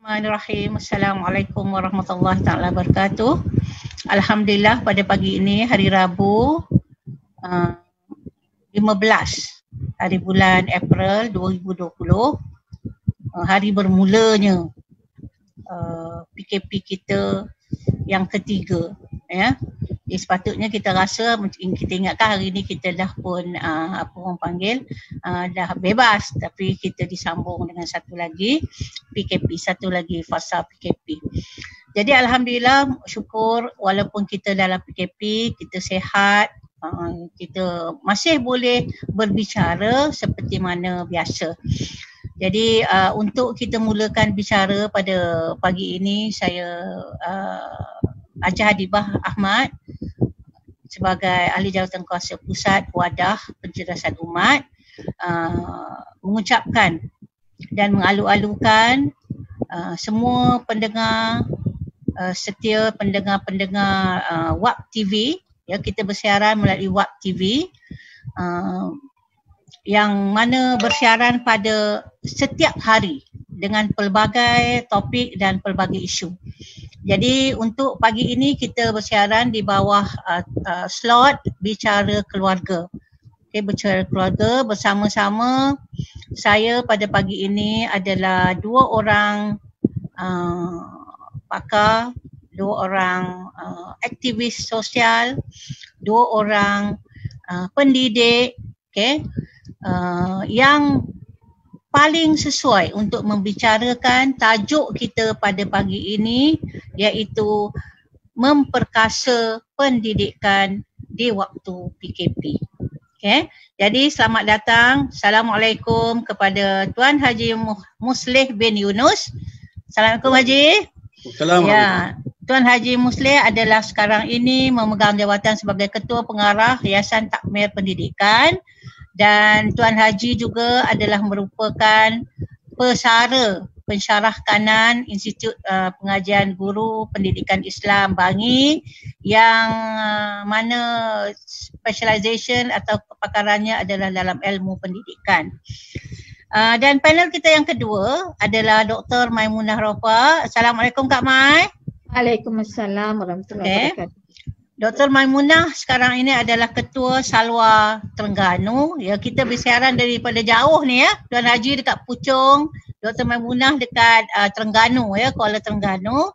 Bismillahirrahmanirrahim. Assalamualaikum warahmatullahi taala wabarakatuh. Alhamdulillah pada pagi ini hari Rabu 15 hari bulan April 2020, hari bermulanya PKP kita yang ketiga, ya. Jadi sepatutnya kita rasa, kita ingatkan hari ni kita dah pun apa orang panggil dah bebas, tapi kita disambung dengan satu lagi PKP, satu lagi fasa PKP. Jadi alhamdulillah, syukur walaupun kita dalam PKP, kita sihat, kita masih boleh berbicara seperti mana biasa. Jadi untuk kita mulakan bicara pada pagi ini, saya Haji Hadibah Ahmad sebagai Ahli Jawatan Kuasa Pusat Wadah Pencerdasan Umat mengucapkan dan mengalu-alukan semua pendengar setia, pendengar-pendengar WAP TV, ya, kita bersiaran melalui WAP TV yang mana bersiaran pada setiap hari dengan pelbagai topik dan pelbagai isu. Jadi untuk pagi ini kita bersiaran di bawah slot bicara keluarga. Okay, bicara keluarga bersama-sama saya pada pagi ini adalah dua orang pakar, dua orang aktivis sosial, dua orang pendidik, okay, yang paling sesuai untuk membicarakan tajuk kita pada pagi ini, iaitu memperkasa pendidikan di waktu PKP. Okay. Jadi selamat datang. Assalamualaikum kepada Tuan Haji Muslih bin Yunus. Assalamualaikum Haji. Assalamualaikum. Ya, Tuan Haji Muslih adalah sekarang ini memegang jawatan sebagai Ketua Pengarah Yayasan Takmir Pendidikan. Dan Tuan Haji juga adalah merupakan pesara pensyarah kanan Institut Pengajian Guru Pendidikan Islam Bangi, yang mana specialization atau kepakarannya adalah dalam ilmu pendidikan. Dan panel kita yang kedua adalah Dr. Maimunah Rofa. Assalamualaikum Kak Mai. Waalaikumsalam warahmatullahi wabarakatuh. Dr. Maimunah sekarang ini adalah Ketua Salwa Terengganu. Ya, kita bersiaran daripada jauh ni, ya. Tuan Haji dekat Puchong, Dr. Maimunah dekat Terengganu, ya, Kuala Terengganu.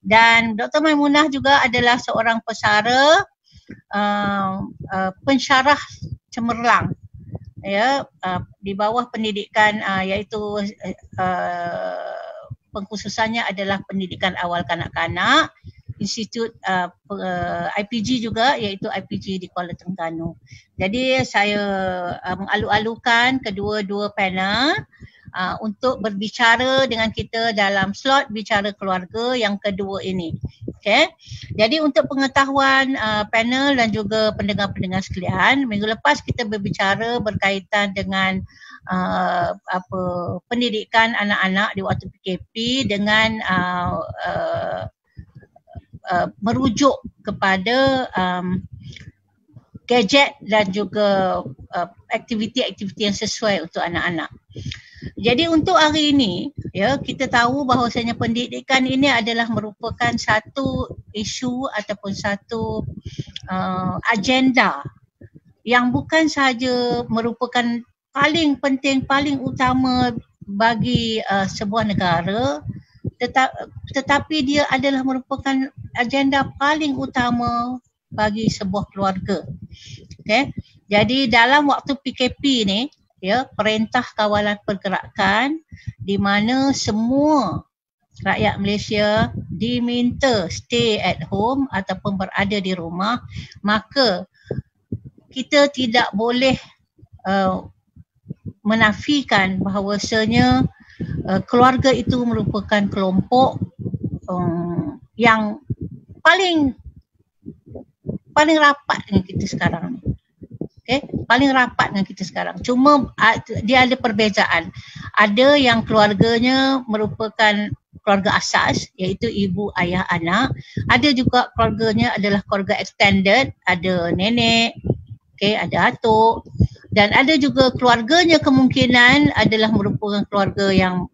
Dan Dr. Maimunah juga adalah seorang pesara pensyarah cemerlang, ya, di bawah pendidikan iaitu pengkhususannya adalah pendidikan awal kanak-kanak, Institut IPG juga, iaitu IPG di Kuala Terengganu. Jadi saya mengalu-alukan kedua-dua panel untuk berbicara dengan kita dalam slot bicara keluarga yang kedua ini. Okay. Jadi untuk pengetahuan panel dan juga pendengar-pendengar sekalian, minggu lepas kita berbicara berkaitan dengan pendidikan anak-anak di waktu PKP dengan merujuk kepada gadget dan juga aktiviti-aktiviti yang sesuai untuk anak-anak. Jadi untuk hari ini, ya, kita tahu bahawasanya pendidikan ini adalah merupakan satu isu ataupun satu agenda yang bukan sahaja merupakan paling penting, paling utama bagi sebuah negara, tetapi dia adalah merupakan agenda paling utama bagi sebuah keluarga. Okay. Jadi dalam waktu PKP ni, ya, Perintah Kawalan Pergerakan, di mana semua rakyat Malaysia diminta stay at home ataupun berada di rumah, maka kita tidak boleh menafikan bahawasanya keluarga itu merupakan kelompok yang paling rapat dengan kita sekarang ni. Okay? Paling rapat dengan kita sekarang. Cuma dia ada perbezaan. Ada yang keluarganya merupakan keluarga asas, iaitu ibu, ayah, anak. Ada juga keluarganya adalah keluarga extended, ada nenek, okay, ada atuk. Dan ada juga keluarganya kemungkinan adalah merupakan keluarga yang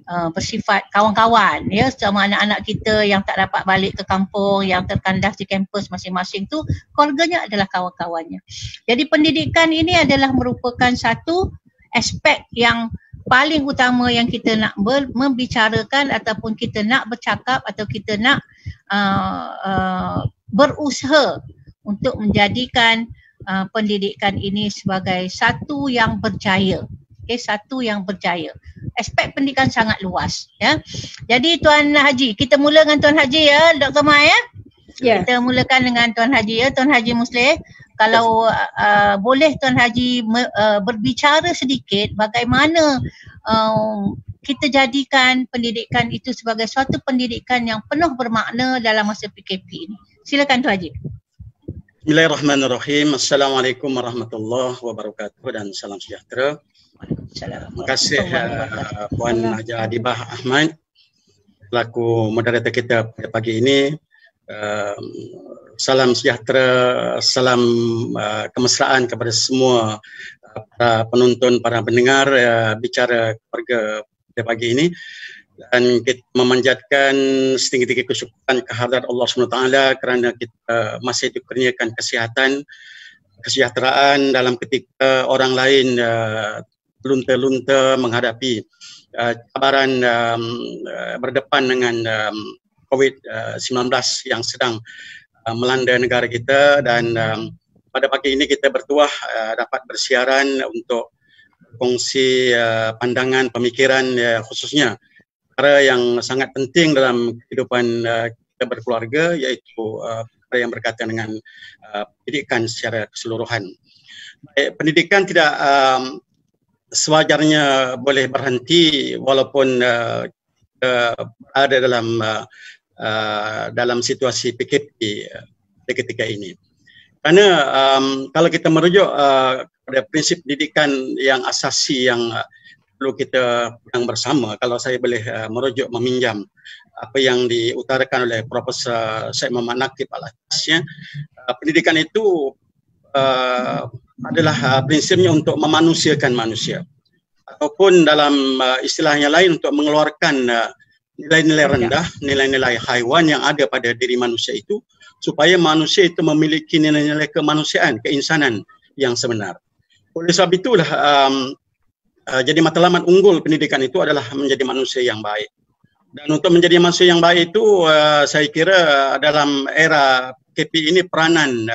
bersifat kawan-kawan, ya, sama anak-anak kita yang tak dapat balik ke kampung, yang terkandas di kampus masing-masing tu, keluarganya adalah kawan-kawannya. Jadi pendidikan ini adalah merupakan satu aspek yang paling utama yang kita nak membicarakan ataupun kita nak bercakap atau kita nak berusaha untuk menjadikan pendidikan ini sebagai satu yang berjaya. Okay, satu yang berjaya. Aspek pendidikan sangat luas, ya. Jadi Tuan Haji, kita mula dengan Tuan Haji, ya, Dr. Mai, ya. Yeah. Kita mulakan dengan Tuan Haji, ya, Tuan Haji Musleh. Kalau boleh Tuan Haji berbicara sedikit bagaimana kita jadikan pendidikan itu sebagai suatu pendidikan yang penuh bermakna dalam masa PKP ini. Silakan Tuan Haji. Bismillahirrahmanirrahim. Assalamualaikum warahmatullahi wabarakatuh dan salam sejahtera. Terima kasih Puan Haja Adibah Ahmad selaku moderator kita pada pagi ini. Salam sejahtera, salam kemesraan kepada semua para penonton, para pendengar bicara keluarga pada pagi ini, dan kita memanjatkan setinggi-tinggi kesyukuran kehadirat Allah SWT kerana kita masih dikurniakan kesihatan, kesejahteraan dalam ketika orang lain lunta-lunta menghadapi cabaran berdepan dengan COVID-19 yang sedang melanda negara kita. Dan pada pagi ini kita bertuah dapat bersiaran untuk kongsi pandangan, pemikiran, khususnya perkara yang sangat penting dalam kehidupan kita berkeluarga, iaitu perkara yang berkaitan dengan pendidikan secara keseluruhan. Pendidikan tidak sewajarnya boleh berhenti walaupun ada dalam situasi PKP ketika ini. Kerana kalau kita merujuk pada prinsip pendidikan yang asasi yang perlu kita pegang bersama, kalau saya boleh merujuk meminjam apa yang diutarakan oleh Profesor Syed Muhammad Naqib Al-Atas, pendidikan itu adalah prinsipnya untuk memanusiakan manusia, ataupun dalam istilah yang lain untuk mengeluarkan nilai-nilai rendah, nilai-nilai haiwan yang ada pada diri manusia itu, supaya manusia itu memiliki nilai-nilai kemanusiaan, keinsanan yang sebenar. Oleh sebab itulah jadi matlamat unggul pendidikan itu adalah menjadi manusia yang baik. Dan untuk menjadi manusia yang baik itu saya kira dalam era PKP ini peranan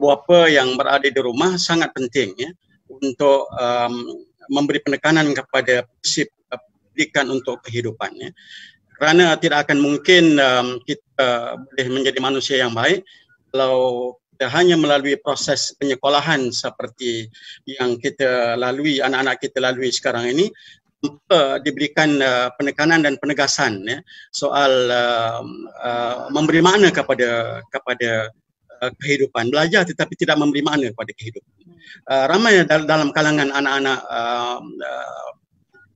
bapa yang berada di rumah sangat penting, ya, untuk memberi penekanan kepada prinsip pendidikan untuk kehidupannya. Kerana tidak akan mungkin kita boleh menjadi manusia yang baik kalau kita hanya melalui proses penyekolahan seperti yang kita lalui, anak-anak kita lalui sekarang ini, tanpa diberikan penekanan dan penegasan, ya, soal memberi makna kepada kehidupan, belajar tetapi tidak memberi makna kepada kehidupan. Ramai dalam kalangan anak-anak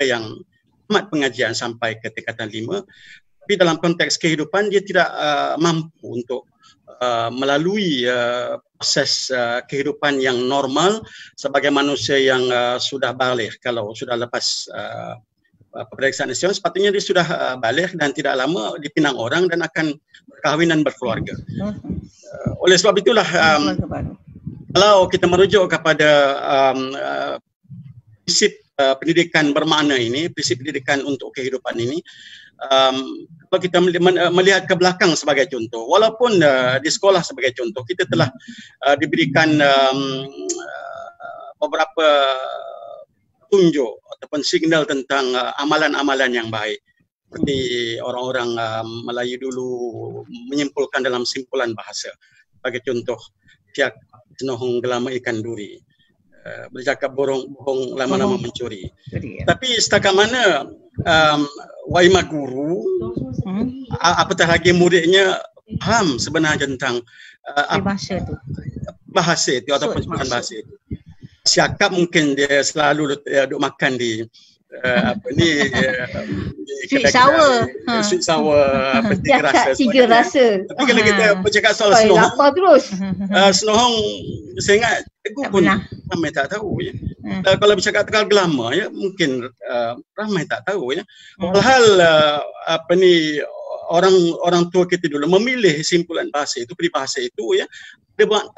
yang tamat pengajian sampai ke tingkatan 5, tapi dalam konteks kehidupan dia tidak mampu untuk melalui proses kehidupan yang normal sebagai manusia yang sudah baligh. Kalau sudah lepas peperiksaan Islam, sepatutnya dia sudah baligh dan tidak lama dipinang orang dan akan berkahwin dan berkeluarga. Oleh sebab itulah kalau kita merujuk kepada prinsip pendidikan bermakna ini, prinsip pendidikan untuk kehidupan ini, kalau kita melihat ke belakang sebagai contoh, walaupun di sekolah sebagai contoh, kita telah diberikan beberapa tunjuk ataupun signal tentang amalan-amalan yang baik. Seperti orang-orang Melayu dulu menyimpulkan dalam simpulan bahasa. Sebagai contoh, siak senohong gelama ikan duri, bercakap bohong lama-lama mencuri. Tapi setakat mana waima guru, apatah lagi muridnya faham sebenarnya tentang bahasa itu ataupun bukan bahasa itu. Siakap mungkin dia selalu duduk makan di sweet sour, sweet sour, tiga rasa. Tapi kalau kita bercakap soal senohong, lapar terus. Senohong saya ingat cikgu pun ramai tak tahu, ya. Kalau bercakap tentang glamour ya, mungkin ramai tak tahu ya. Walhal orang tua kita dulu memilih simpulan bahasa itu, peribahasa itu ya.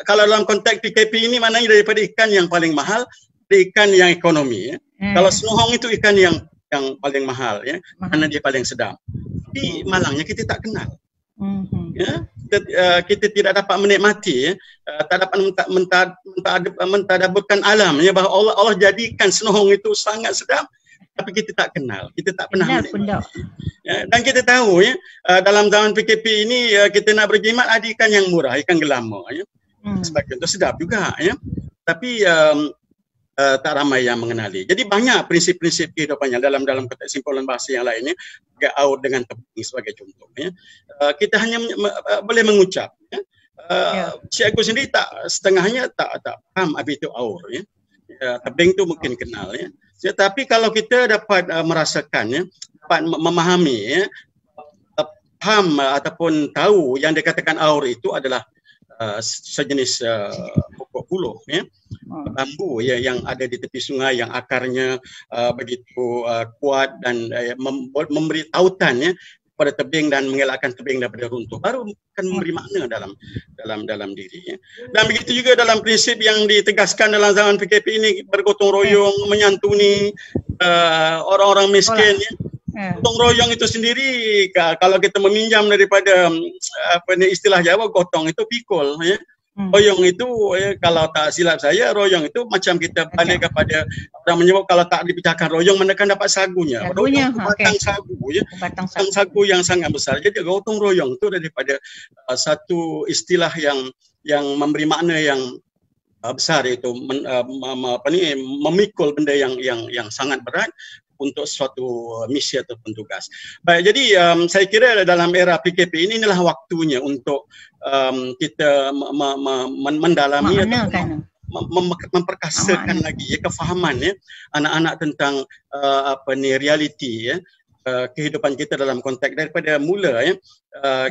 Kalau dalam konteks PKP ini maknanya daripada ikan yang paling mahal, ikan yang ekonomi ya. Kalau senohong itu ikan yang paling mahal ya, karena dia paling sedap. Tapi malangnya kita tak kenal. Ya, kita tidak dapat menikmati ya, tak dapat mentadaburkan alam ya, bahawa Allah jadikan senohong itu sangat sedap, tapi kita tak kenal, kita tak pernah menikmati. Ya, dan kita tahu ya, dalam zaman PKP ini kita nak berjimat ada ikan yang murah, ikan gelama ya. Sebagai contoh sedap juga ya. Tapi tak ramai yang mengenali. Jadi banyak prinsip-prinsip kehidupannya dalam konteks simpulan bahasa yang lainnya, aur dengan tebing sebagai contohnya. Kita hanya boleh mengucap. Ya. Cikgu sendiri tak setengahnya tak paham apa itu aur. Ya. Tebing tu mungkin kenal. Ya. Tetapi kalau kita dapat merasakan, ya, dapat memahami, ya, paham ataupun tahu yang dikatakan aur itu adalah sejenis pokok puluh ya, bambu ya, yang ada di tepi sungai yang akarnya begitu kuat dan memberi tautan ya pada tebing dan mengelakkan tebing daripada runtuh, baru akan memberi makna dalam diri ya. Dan begitu juga dalam prinsip yang ditegaskan dalam zaman PKP ini, bergotong royong menyantuni orang-orang miskin ya. Gotong royong itu sendiri, kalau kita meminjam daripada istilah Jawa, gotong itu pikul ya. Royong itu kalau tak silap saya, royong itu macam kita balik kepada orang menyebut kalau tak dipecahkan royong mana kan dapat sagunya. Royong itu batang sagu ya. Batang sagu yang sangat besar. Jadi gotong royong itu daripada satu istilah yang memberi makna yang besar, itu memikul benda yang sangat berat untuk suatu misi ataupun tugas. Baik, jadi saya kira dalam era PKP inilah waktunya untuk kita mendalami atau memperkasakan lagi ya, kefahaman ya anak-anak tentang realiti ya, kehidupan kita dalam konteks daripada mula ya,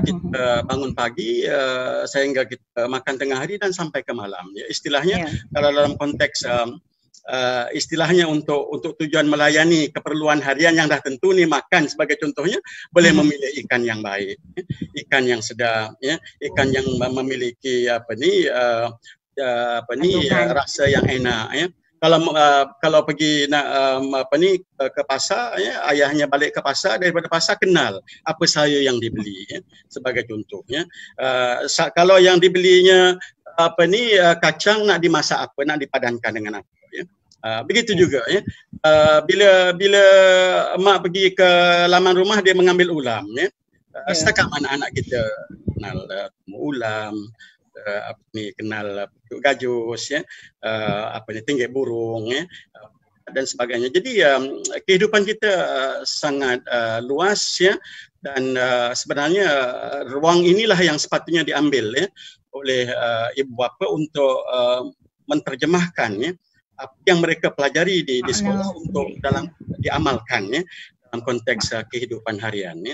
kita bangun pagi sehingga kita makan tengah hari dan sampai ke malam ya. Istilahnya kalau dalam konteks istilahnya untuk tujuan melayani keperluan harian yang dah tentu ni, makan sebagai contohnya, boleh memilih ikan yang baik, ikan yang sedap ya, ikan yang memiliki rasa yang enak ya. Kalau pergi nak ke pasar ya, ayahnya balik ke pasar, daripada pasar kenal apa sayur yang dibeli ya, sebagai contohnya. Kalau yang dibelinya kacang, nak dimasak apa, nak dipadankan dengan apa. Begitu juga ya. Bila mak pergi ke laman rumah, dia mengambil ulam ya. Setakat mana anak kita kenal ulam, kenal gajus ya, tinggi burung ya, dan sebagainya. Jadi kehidupan kita sangat luas ya, dan sebenarnya ruang inilah yang sepatutnya diambil ya oleh ibu bapa untuk menterjemahkan ya apa yang mereka pelajari di sekolah untuk diamalkan ya dalam konteks kehidupan harian ya.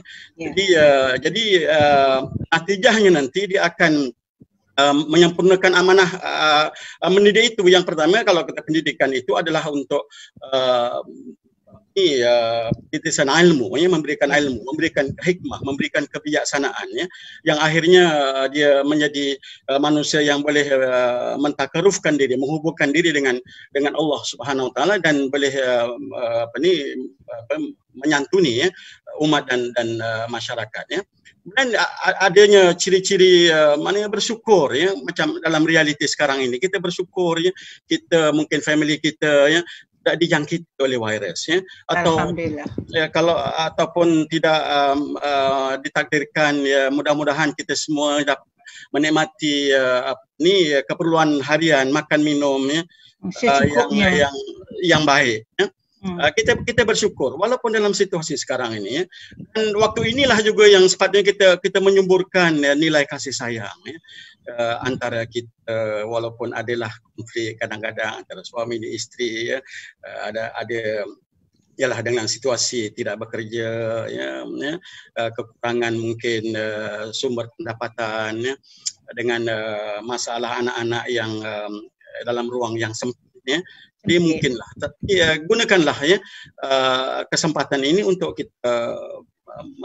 Jadi natijahnya nanti dia akan menyempurnakan amanah mendidik itu. Yang pertama, kalau kita pendidikan itu adalah untuk titisan ilmu ya, memberikan ilmu, memberikan hikmah, memberikan kebijaksanaan ya, yang akhirnya dia menjadi manusia yang boleh mentakarufkan diri, menghubungkan diri dengan Allah Subhanahu Wa Taala, dan boleh menyantuni ya umat dan masyarakat ya. Dan adanya ciri-ciri mana bersyukur ya, macam dalam realiti sekarang ini kita bersyukur ya, kita mungkin family kita ya tidak dijangkiti oleh virus ya, atau ya, kalau ataupun tidak ditakdirkan ya, mudah-mudahan kita semua dapat menikmati keperluan harian, makan minum ya, yang baik ya. Kita bersyukur walaupun dalam situasi sekarang ini ya. Dan waktu inilah juga yang sepatutnya kita menyuburkan ya, nilai kasih sayang ya, antara kita, walaupun adalah konflik kadang-kadang antara suami dan isteri ya, ada ialah dengan situasi tidak bekerja ya, kekurangan mungkin sumber pendapatan ya, dengan masalah anak-anak yang dalam ruang yang sempit ya. Jadi mungkinlah, tapi gunakanlah ya kesempatan ini untuk kita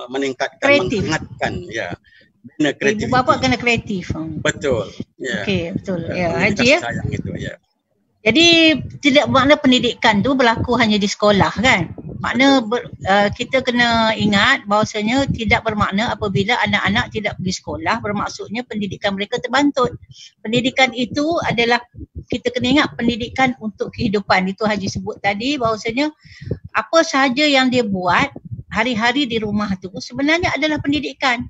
meningkatkan, menghangatkan ya. Ibu bapa kena kreatif. Betul. Ya. Okey, betul. Ya, Haji ya. Sayang itu ya. Jadi tidak bermakna pendidikan tu berlaku hanya di sekolah kan. Makna kita kena ingat bahawasanya tidak bermakna apabila anak-anak tidak pergi sekolah bermaksudnya pendidikan mereka terbantut. Pendidikan itu adalah, kita kena ingat, pendidikan untuk kehidupan. Itu Haji sebut tadi bahawasanya apa sahaja yang dia buat hari-hari di rumah tu sebenarnya adalah pendidikan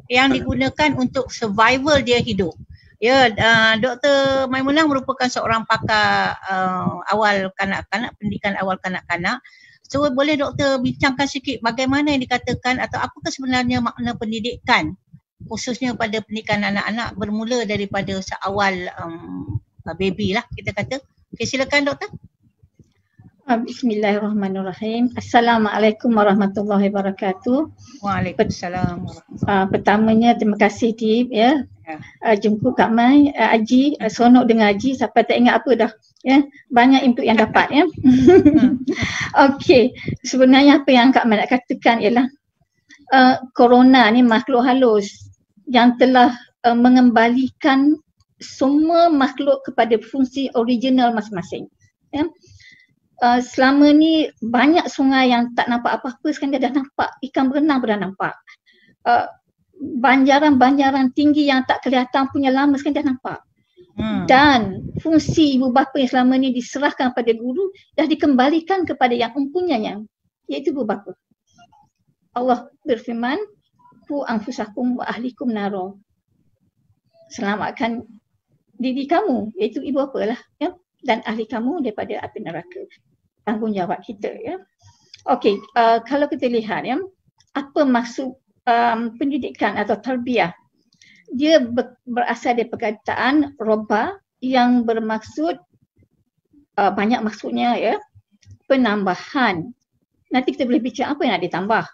yang digunakan untuk survival dia hidup. Ya, Dr. Maimunah merupakan seorang pakar awal kanak-kanak, pendidikan awal kanak-kanak. So boleh doktor bincangkan sikit bagaimana yang dikatakan atau apakah sebenarnya makna pendidikan khususnya pada pendidikan anak-anak bermula daripada seawal baby lah kita kata. Okay, silakan doktor. Bismillahirrahmanirrahim. Assalamualaikum warahmatullahi wabarakatuh. Waalaikumsalam. Pertamanya terima kasih Dib ya. Jemput Kak Mai, Haji, seronok dengan Haji sampai tak ingat apa dah. Ya, banyak input yang dapat ya. Okey, sebenarnya apa yang Kak Mai nak katakan ialah corona ni makhluk halus yang telah mengembalikan semua makhluk kepada fungsi original masing-masing. Ya. Selama ni banyak sungai yang tak nampak apa-apa, sekarang dia dah nampak, ikan berenang dah nampak. Banjaran-banjaran tinggi yang tak kelihatan punya lama sekarang dah nampak. Dan fungsi ibu bapa yang selama ni diserahkan pada guru dah dikembalikan kepada yang mempunyainya, iaitu ibu bapa. Allah berfirman, "Qu anfusakum wa ahlikum naro." Selamatkan diri kamu, iaitu ibu bapa lah, ya, dan ahli kamu daripada api neraka. Tanggungjawab kita ya. Okey, kalau kita lihat ya, apa maksud pendidikan atau tarbiyah? Dia berasal dari perkataan roba yang bermaksud banyak maksudnya ya. Penambahan. Nanti kita boleh bincang apa yang nak ditambah.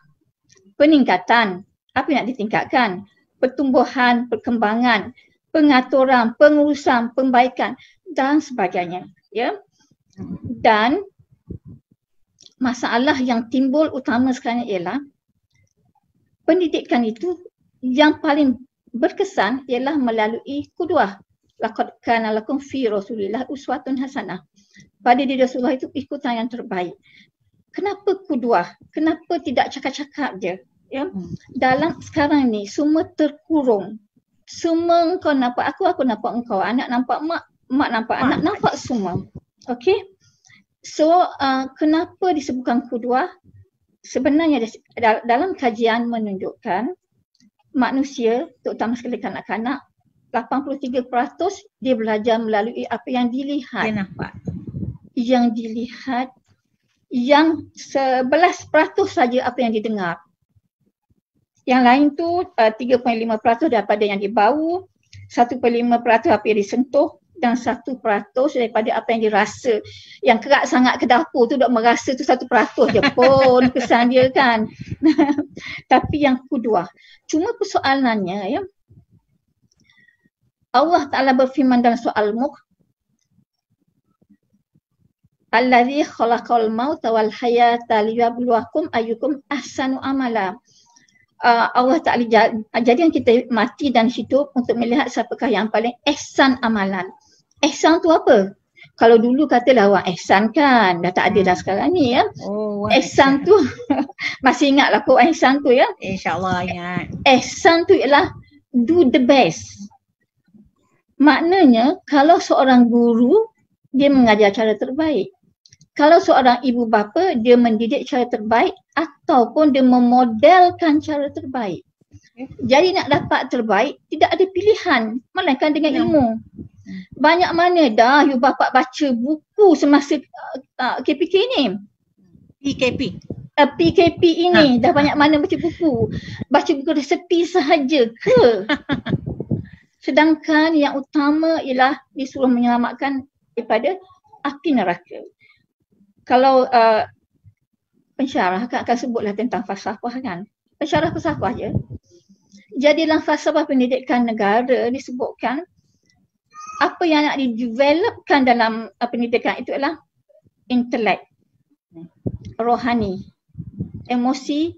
Peningkatan, apa yang nak ditingkatkan. Pertumbuhan, perkembangan, pengaturan, pengurusan, pembaikan dan sebagainya ya. Dan masalah yang timbul utama sekarang ialah pendidikan itu yang paling berkesan ialah melalui qudwah. Laqad kana lakum fi Rasulillah uswatun hasanah. Pada diri Rasulullah itu ikutan yang terbaik. Kenapa qudwah? Kenapa tidak cakap-cakap je? Ya. Dalam sekarang ni semua terkurung. Semua engkau nampak aku nampak engkau, anak nampak mak nampak anak, nampak semua. Okey. So kenapa disebutkan qudwah? Sebenarnya dalam kajian menunjukkan manusia, terutama sekali kanak-kanak, 83% dia belajar melalui apa yang dilihat. Dia nampak. Yang dilihat, yang 11% saja apa yang didengar. Yang lain tu 3.5% daripada yang dibau, 1.5% apa yang disentuh, dan 1% daripada apa yang dirasa. Yang kerak sangat ke dapur tu dok merasa tu 1% je pun kesan dia kan. Tapi yang qudwah. Cuma persoalannya ya, Allah Ta'ala berfirman dalam surah Al-Mulk, Allazi khalaqal mauta wal hayata liyabluwakum ayyukum ahsanu amala. Allah Ta'ala jadikan kita mati dan hidup untuk melihat siapakah yang paling ihsan amalan. Ihsan tu apa? Kalau dulu katalah wah ihsan kan, dah tak ada dah sekarang ni ya. Ihsan tu masih ingatlah kok ihsan tu ya? InsyaAllah ingat. Ihsan tu ialah do the best. Maknanya kalau seorang guru dia mengajar cara terbaik. Kalau seorang ibu bapa dia mendidik cara terbaik ataupun dia memodelkan cara terbaik. Jadi nak dapat terbaik tidak ada pilihan melainkan dengan ilmu. Banyak mana dah ibu bapa baca buku semasa KPK ni? PKP ini dah banyak mana baca buku. Baca buku resepi sahaja ke? Sedangkan yang utama ialah disuruh menyelamatkan daripada api neraka. Kalau pensyarah akan sebutlah tentang falsafah kan. Pensyarah falsafah je. Jadi dalam falsafah pendidikan negara disebutkan apa yang nak didevelopkan dalam pendidikan itu adalah intelek, rohani, emosi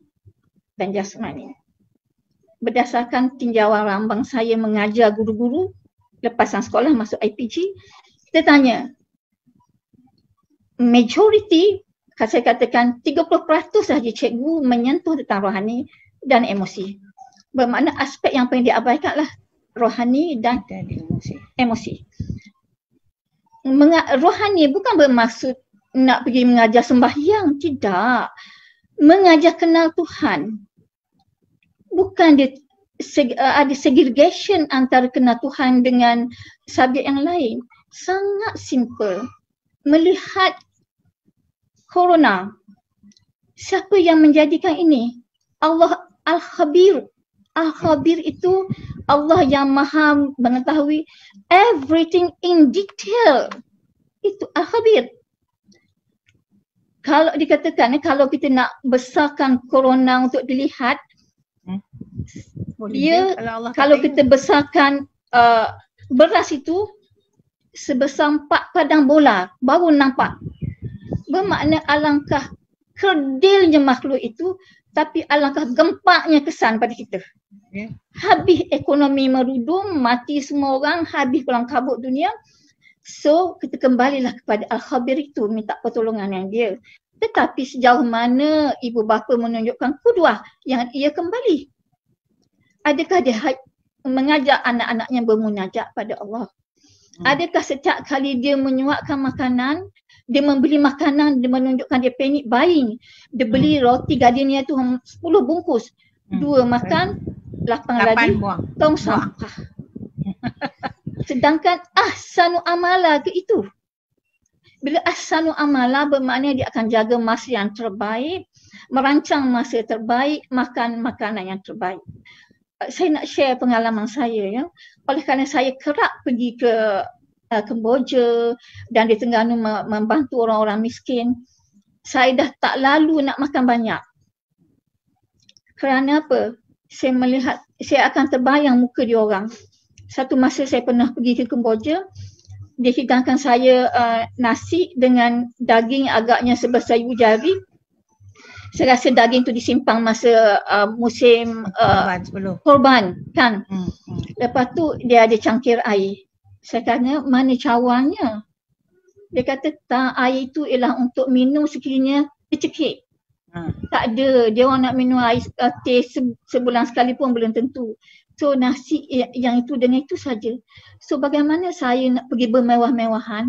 dan jasmani. Berdasarkan tinjauan rambang saya mengajar guru-guru lepasan sekolah masuk IPG, kita tanya majority, saya katakan 30% sahaja cikgu menyentuh tentang rohani dan emosi. Bermakna aspek yang paling diabaikan adalah rohani dan emosi. Rohani bukan bermaksud nak pergi mengajar sembahyang, tidak. Mengajar kenal Tuhan. Bukan ada segregation antara kenal Tuhan dengan subjek yang lain. Sangat simple. Melihat corona, siapa yang menjadikan ini? Allah Al-Khabir. Al-Khabir itu Allah yang maha mengetahui everything in detail. Itu Al-Khabir. Kalau dikatakan, kalau kita nak besarkan corona untuk dilihat, kalau kita besarkan beras itu sebesar 4 padang bola, baru nampak. Bermakna alangkah kerdilnya makhluk itu, tapi alangkah gempaknya kesan pada kita. Habis ekonomi merudum, mati semua orang, habis kelam kabut dunia. So kita kembalilah kepada Al-Khabir itu, minta pertolongan yang dia. Tetapi sejauh mana ibu bapa menunjukkan kuduah yang ia kembali? Adakah dia mengajak anak-anaknya bermunajat pada Allah? Adakah setiap kali dia menyuapkan makanan, dia membeli makanan, dia menunjukkan dia panic buying. Dia beli roti gardenia tu 10 bungkus. 2 makan, 8 lagi tong sampah. Sedangkan ahsanu amala ke itu. Bila ahsanu amala bermakna dia akan jaga masa yang terbaik, merancang masa terbaik, makan makanan yang terbaik. Saya nak share pengalaman saya ya. Oleh kerana saya kerap pergi ke Kemboja dan di Terengganu membantu orang-orang miskin, saya dah tak lalu nak makan banyak. Kerana apa? Saya melihat, saya akan terbayang muka dia orang. Satu masa saya pernah pergi ke Kemboja, dia hidangkan saya nasi dengan daging agaknya sebesar ibu jari. Saya rasa daging tu disimpan masa musim korban kan. Lepas tu dia ada cangkir air. Saya tanya, mana cawannya? Dia kata, tak, air itu ialah untuk minum sekiranya kecekik. Tak ada, dia orang nak minum air teh sebulan sekali pun belum tentu. So nasi yang itu dengan itu saja. So bagaimana saya nak pergi bermewah-mewahan?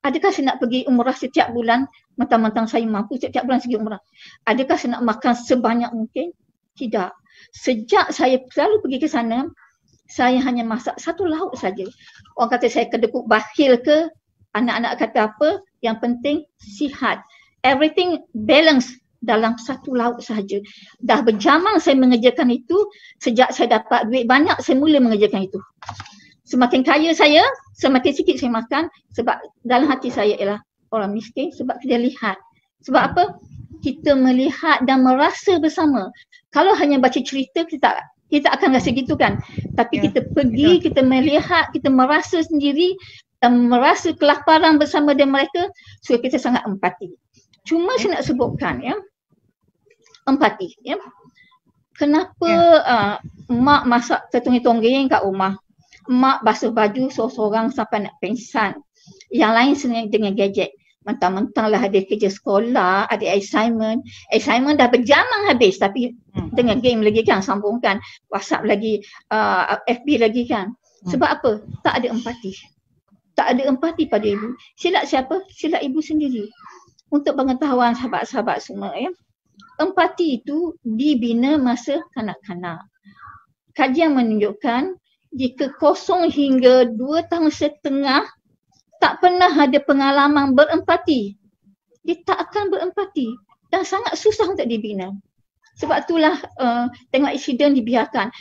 Adakah saya nak pergi umrah setiap bulan? Mentang-mentang saya mampu setiap bulan pergi umrah. Adakah saya nak makan sebanyak mungkin? Tidak. Sejak saya selalu pergi ke sana, saya hanya masak satu lauk saja. Orang kata saya kedekut bakhil ke, anak-anak kata apa, yang penting sihat. Everything balance dalam satu lauk sahaja. Dah berjamang saya mengerjakan itu, sejak saya dapat duit banyak, saya mula mengerjakan itu. Semakin kaya saya, semakin sikit saya makan, sebab dalam hati saya ialah orang miskin, sebab kita lihat. Sebab apa? Kita melihat dan merasa bersama. Kalau hanya baca cerita, kita akan rasa gitu kan. Tapi kita pergi, kita melihat, kita merasa sendiri, dan merasa kelaparan bersama dengan mereka, so kita sangat empati. Cuma saya nak sebutkan ya, empati ya. Kenapa mak masak tertonggeng-tonggeng kat rumah, mak basuh baju seorang-seorang sampai nak pingsan, yang lain senang dengan gadget. Mentang-mentang lah ada kerja sekolah, ada assignment dah berjamang habis, tapi dengan game lagi kan, sambungkan WhatsApp lagi, FB lagi kan. Sebab apa? Tak ada empati. Tak ada empati pada ibu. Silap siapa? Silap ibu sendiri. Untuk pengetahuan sahabat-sahabat semua ya, empati itu dibina masa kanak-kanak. Kajian menunjukkan jika 0 hingga 2 tahun setengah tak pernah ada pengalaman berempati, dia tak akan berempati dan sangat susah untuk dibina. Sebab itulah tengok insiden dibiarkan.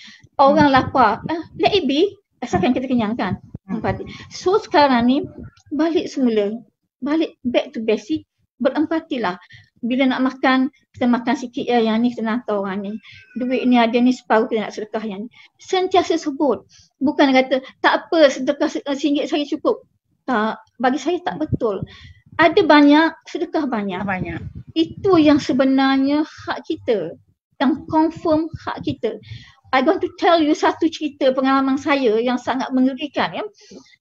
Orang lapar, let it be, asalkan kita kenyangkan. Empati. So sekarang ni balik semula, balik back to basic, berempatilah. bila nak makan, kita makan sikit ya, yang ni kita nak hantar orang ni. Duit ni ada ni separuh kita nak sedekah yang ni. Sentiasa sebut. Bukan kata tak apa sedekah RM1 saya cukup. Tak, bagi saya tak betul. Ada banyak, sedekah banyak. Itu yang sebenarnya hak kita. Yang confirm hak kita. I want to tell you satu cerita pengalaman saya yang sangat mengerikan ya.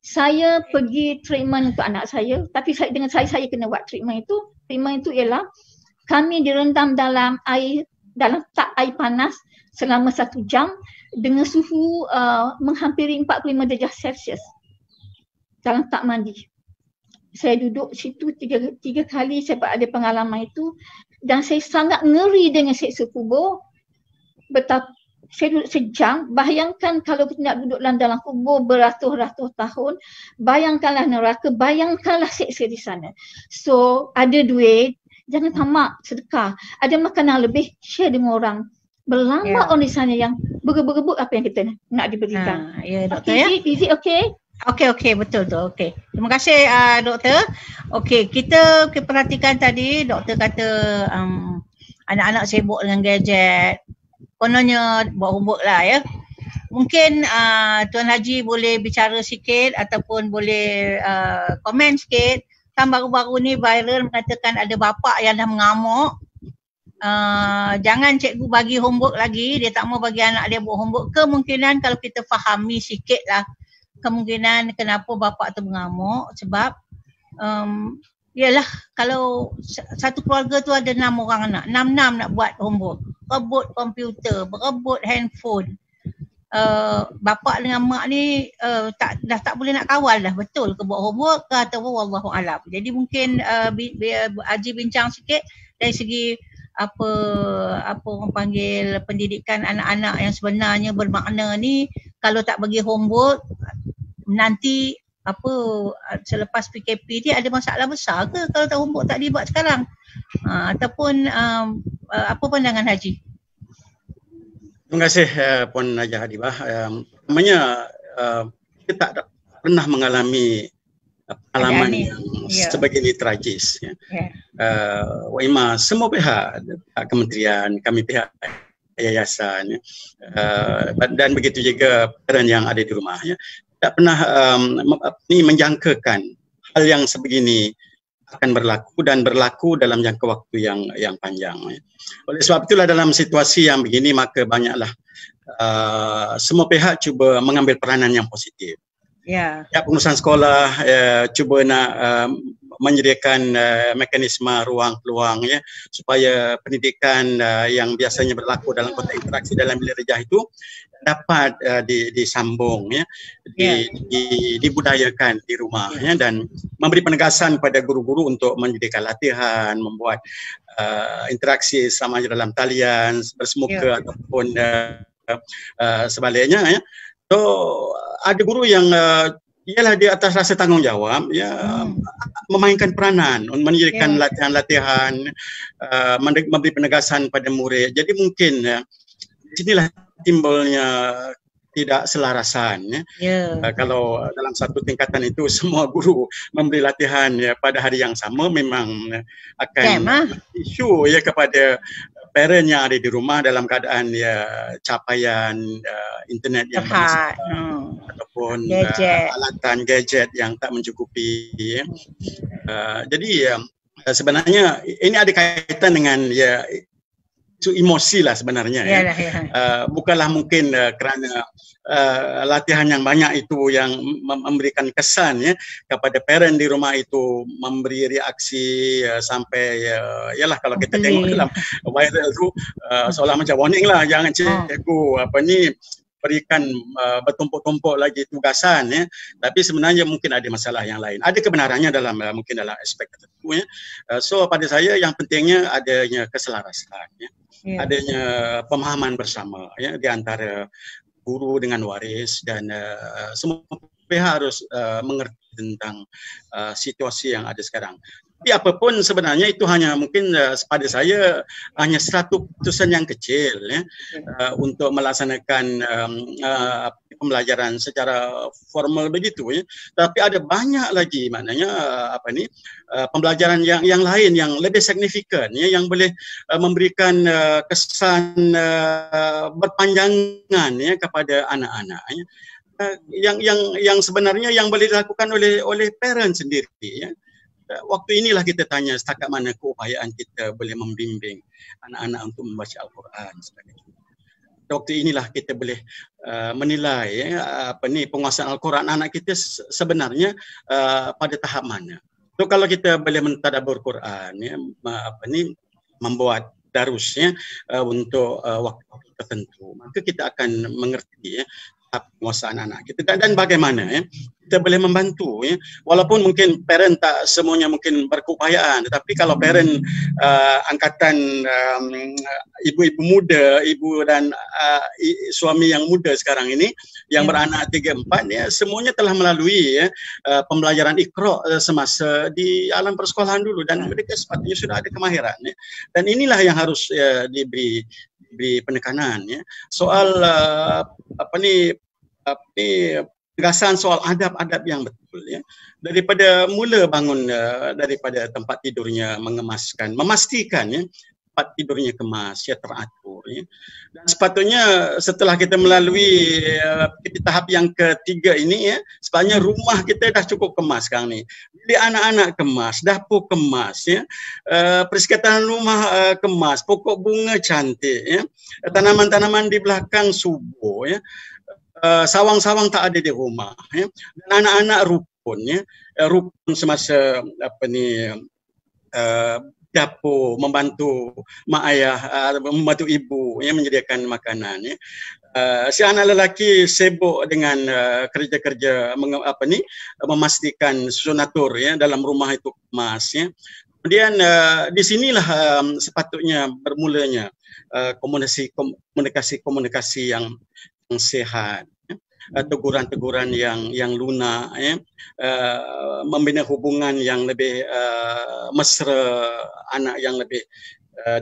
Saya pergi treatment untuk anak saya, tapi dengan saya kena buat treatment itu. Treatment itu ialah kami direndam dalam tak air panas selama 1 jam dengan suhu menghampiri 45 darjah Celsius dalam tak mandi. Saya duduk situ tiga kali saya ada pengalaman itu dan saya sangat ngeri dengan seksa kubur. Betapa saya duduk sejam, bayangkan kalau kita nak duduk dalam kubur beratus-ratus tahun, bayangkanlah neraka, bayangkanlah seksa di sana. So, ada duit, jangan tamak sedekah. Ada makanan lebih, share dengan orang. Berlambat orang di sana yang berebut-rebut apa yang kita nak diberikan. Ya, doktor ya. Is it okay? Okey, betul tu. Okey. Terima kasih doktor. Okey, kita perhatikan tadi doktor kata anak-anak sibuk dengan gadget. Kononnya buat homework lah ya. Mungkin Tuan Haji boleh bicara sikit ataupun boleh komen sikit. Kan baru-baru ni viral mengatakan ada bapa yang dah mengamuk. Jangan cikgu bagi homework lagi, dia tak mau bagi anak dia buat homework. Kemungkinan kalau kita fahami sikit lah kemungkinan kenapa bapa tu mengamuk sebab ialah kalau satu keluarga tu ada 6 orang anak, 6 nak buat homework, berebut komputer, berebut handphone. Bapa dengan mak ni dah tak boleh nak kawal dah, betul ke buat homework ke atau wallahu alam. Jadi mungkin Haji bincang sikit dari segi apa orang panggil pendidikan anak-anak yang sebenarnya bermakna ni. Kalau tak bagi homework nanti selepas PKP ni ada masalah besar ke kalau tak homework tak dibuat sekarang? Ataupun apa pandangan Haji? Terima kasih Puan Najah Hadibah. Namanya kita tak pernah mengalami pengalaman yang sebegini tragis. Waimah semua pihak, kementerian, kami pihak yayasan dan begitu juga parent yang ada di rumah tak pernah menjangkakan hal yang sebegini akan berlaku dalam jangka waktu yang panjang. Oleh sebab itulah dalam situasi yang begini maka banyaklah semua pihak cuba mengambil peranan yang positif. Pihak pengurusan sekolah cuba nak menyediakan mekanisme ruang peluang supaya pendidikan yang biasanya berlaku dalam konteks interaksi dalam bilik rejah itu dapat disambung dibudayakan di rumah dan memberi penegasan pada guru-guru untuk menyediakan latihan, membuat interaksi sama dalam talian bersemuka ataupun sebaliknya. So ada guru yang ialah di atas rasa tanggungjawab memainkan peranan, menyediakan latihan-latihan, memberi penegasan pada murid. Jadi mungkin di sinilah timbulnya tidak selarasan. Kalau dalam satu tingkatan itu semua guru memberi latihan pada hari yang sama, memang akan isu kepada parent yang ada di rumah dalam keadaan capaian internet yang tepat ataupun alatan gadget yang tak mencukupi. Jadi sebenarnya ini ada kaitan dengan emosi lah sebenarnya. Bukanlah mungkin kerana latihan yang banyak itu yang memberikan kesan kepada parent di rumah itu memberi reaksi sampai yalah kalau kita tengok dalam viral tu seolah macam warning lah, jangan cikgu berikan bertumpuk-tumpuk lagi tugasan tapi sebenarnya mungkin ada masalah yang lain. Ada kebenarannya dalam mungkin dalam aspek tertentu So pada saya yang pentingnya adanya keselarasan adanya pemahaman bersama di antara guru dengan waris dan semua pihak harus mengerti tentang situasi yang ada sekarang. Tapi apapun sebenarnya itu hanya mungkin pada saya hanya satu keputusan yang kecil ya, untuk melaksanakan pembelajaran secara formal begitu ya. Tapi ada banyak lagi maknanya pembelajaran yang lain yang lebih signifikan ya, yang boleh memberikan kesan berpanjangan ya kepada anak-anak ya. Yang sebenarnya yang boleh dilakukan oleh parents sendiri ya. Waktu inilah kita tanya setakat mana keupayaan kita boleh membimbing anak-anak untuk membaca Al-Quran sebagainya. Waktu inilah kita boleh menilai penguasaan Al-Quran anak kita sebenarnya pada tahap mana. So kalau kita boleh mentadabbur Quran ya, membuat darusnya untuk waktu tertentu, maka kita akan mengerti ya penguasaan anak kita dan bagaimana ya kita boleh membantu ya, walaupun mungkin parent tak semuanya mungkin berkeupayaan, tetapi kalau parent angkatan ibu-ibu muda, ibu dan suami yang muda sekarang ini yang beranak 3-4 ya, semuanya telah melalui ya pembelajaran Iqra semasa di alam persekolahan dulu dan mereka sepatutnya sudah ada kemahiran ya. Dan inilah yang harus diberi penekanan ya. Soal penegasan soal adab-adab yang betul ya. Daripada mula bangun daripada tempat tidurnya mengemaskan, memastikan ya tempat tidurnya kemas, ya teratur ya. Dan sepatutnya setelah kita melalui tahap yang ketiga ini ya, sepatutnya rumah kita dah cukup kemas sekarang ni. Jadi anak-anak kemas, dapur kemas ya, persekitaran rumah kemas, pokok bunga cantik ya, tanaman-tanaman di belakang subur ya. Sawang-sawang tak ada di rumah ya. Dan anak-anak rukun ya, rukun semasa dapur, membantu mak ayah, membantu ibu ya, menyediakan makanan ya. Si anak lelaki sibuk dengan kerja-kerja memastikan sunatur ya dalam rumah itu kemas ya. Kemudian di sinilah sepatutnya bermulanya komunikasi yang sehat, teguran-teguran yang lunak ya, membina hubungan yang lebih mesra, anak yang lebih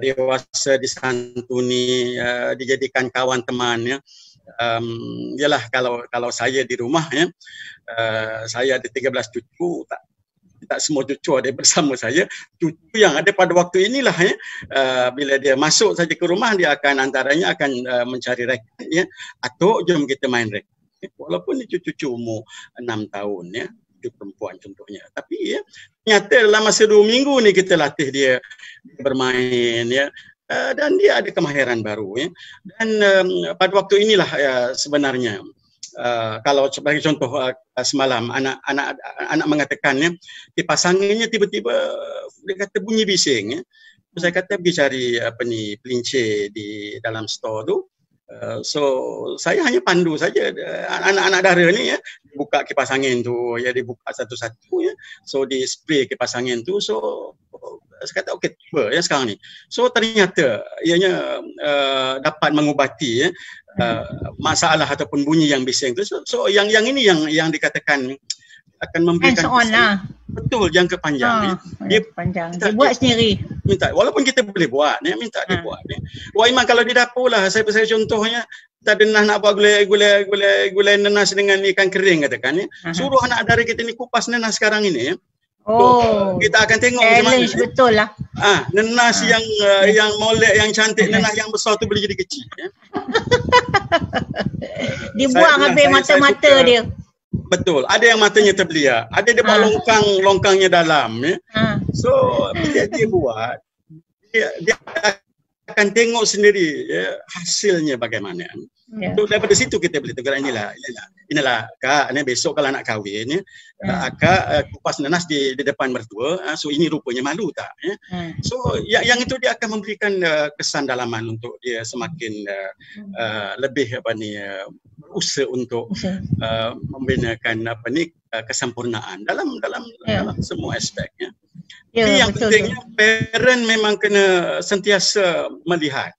dewasa disantuni, dijadikan kawan teman ya. Yalah kalau saya di rumah ya, saya ada 13 cucu, tak semua cucu ada bersama saya. Cucu yang ada pada waktu inilah ya, bila dia masuk saja ke rumah, dia akan antaranya akan mencari raket ya, atau jom kita main raket. Walaupun cucu-cucu umur 6 tahun ya, cucu perempuan contohnya. Tapi ya, ternyata dalam masa 2 minggu ni kita latih dia bermain ya, dan dia ada kemahiran baru ya. Dan pada waktu inilah sebenarnya kalau sebagai contoh semalam anak mengatakan ya, kipas anginnya tiba-tiba dia kata bunyi bising ya. Saya kata pergi cari pelincir di dalam store tu. So saya hanya pandu saja anak-anak dara ni ya, buka kipas angin tu ya, dibuka satu-satu ya. So di spray kipas angin tu, so saya kata okey tiba ya sekarang ni. So ternyata ianya dapat mengubati ya masalah ataupun bunyi yang bising tu. So yang ini yang dikatakan akan memberikan betul jangka panjang. Dia panjang. Dia buat sendiri. Minta walaupun kita boleh buat ya, minta dia buat ya. Wah Iman, kalau di dapur lah saya contohnya kita ada nak buat gulai nanas dengan ikan kering katakan ya. Suruh anak dara kita ni kupas nanas sekarang ini ya. So, kita akan tengok macam mana. Betul lah. Nanas yang molek, yang cantik, nanas yang besar tu boleh jadi kecil ya. Dibuang habis mata-mata dia. Betul, ada yang matanya terbeliak, ada dia buat longkangnya dalam ya. So bila dia buat, dia akan tengok sendiri ya, hasilnya bagaimana. So daripada situ kita boleh tegur inilah Kak, ni besok kalau nak kahwin ya, Kak kupas nanas di depan mertua, so ini rupanya malu tak ya. So yang itu dia akan memberikan kesan dalaman untuk dia semakin lebih berusaha untuk membinakan kesempurnaan dalam semua aspeknya. Yang pentingnya parent memang kena sentiasa melihat,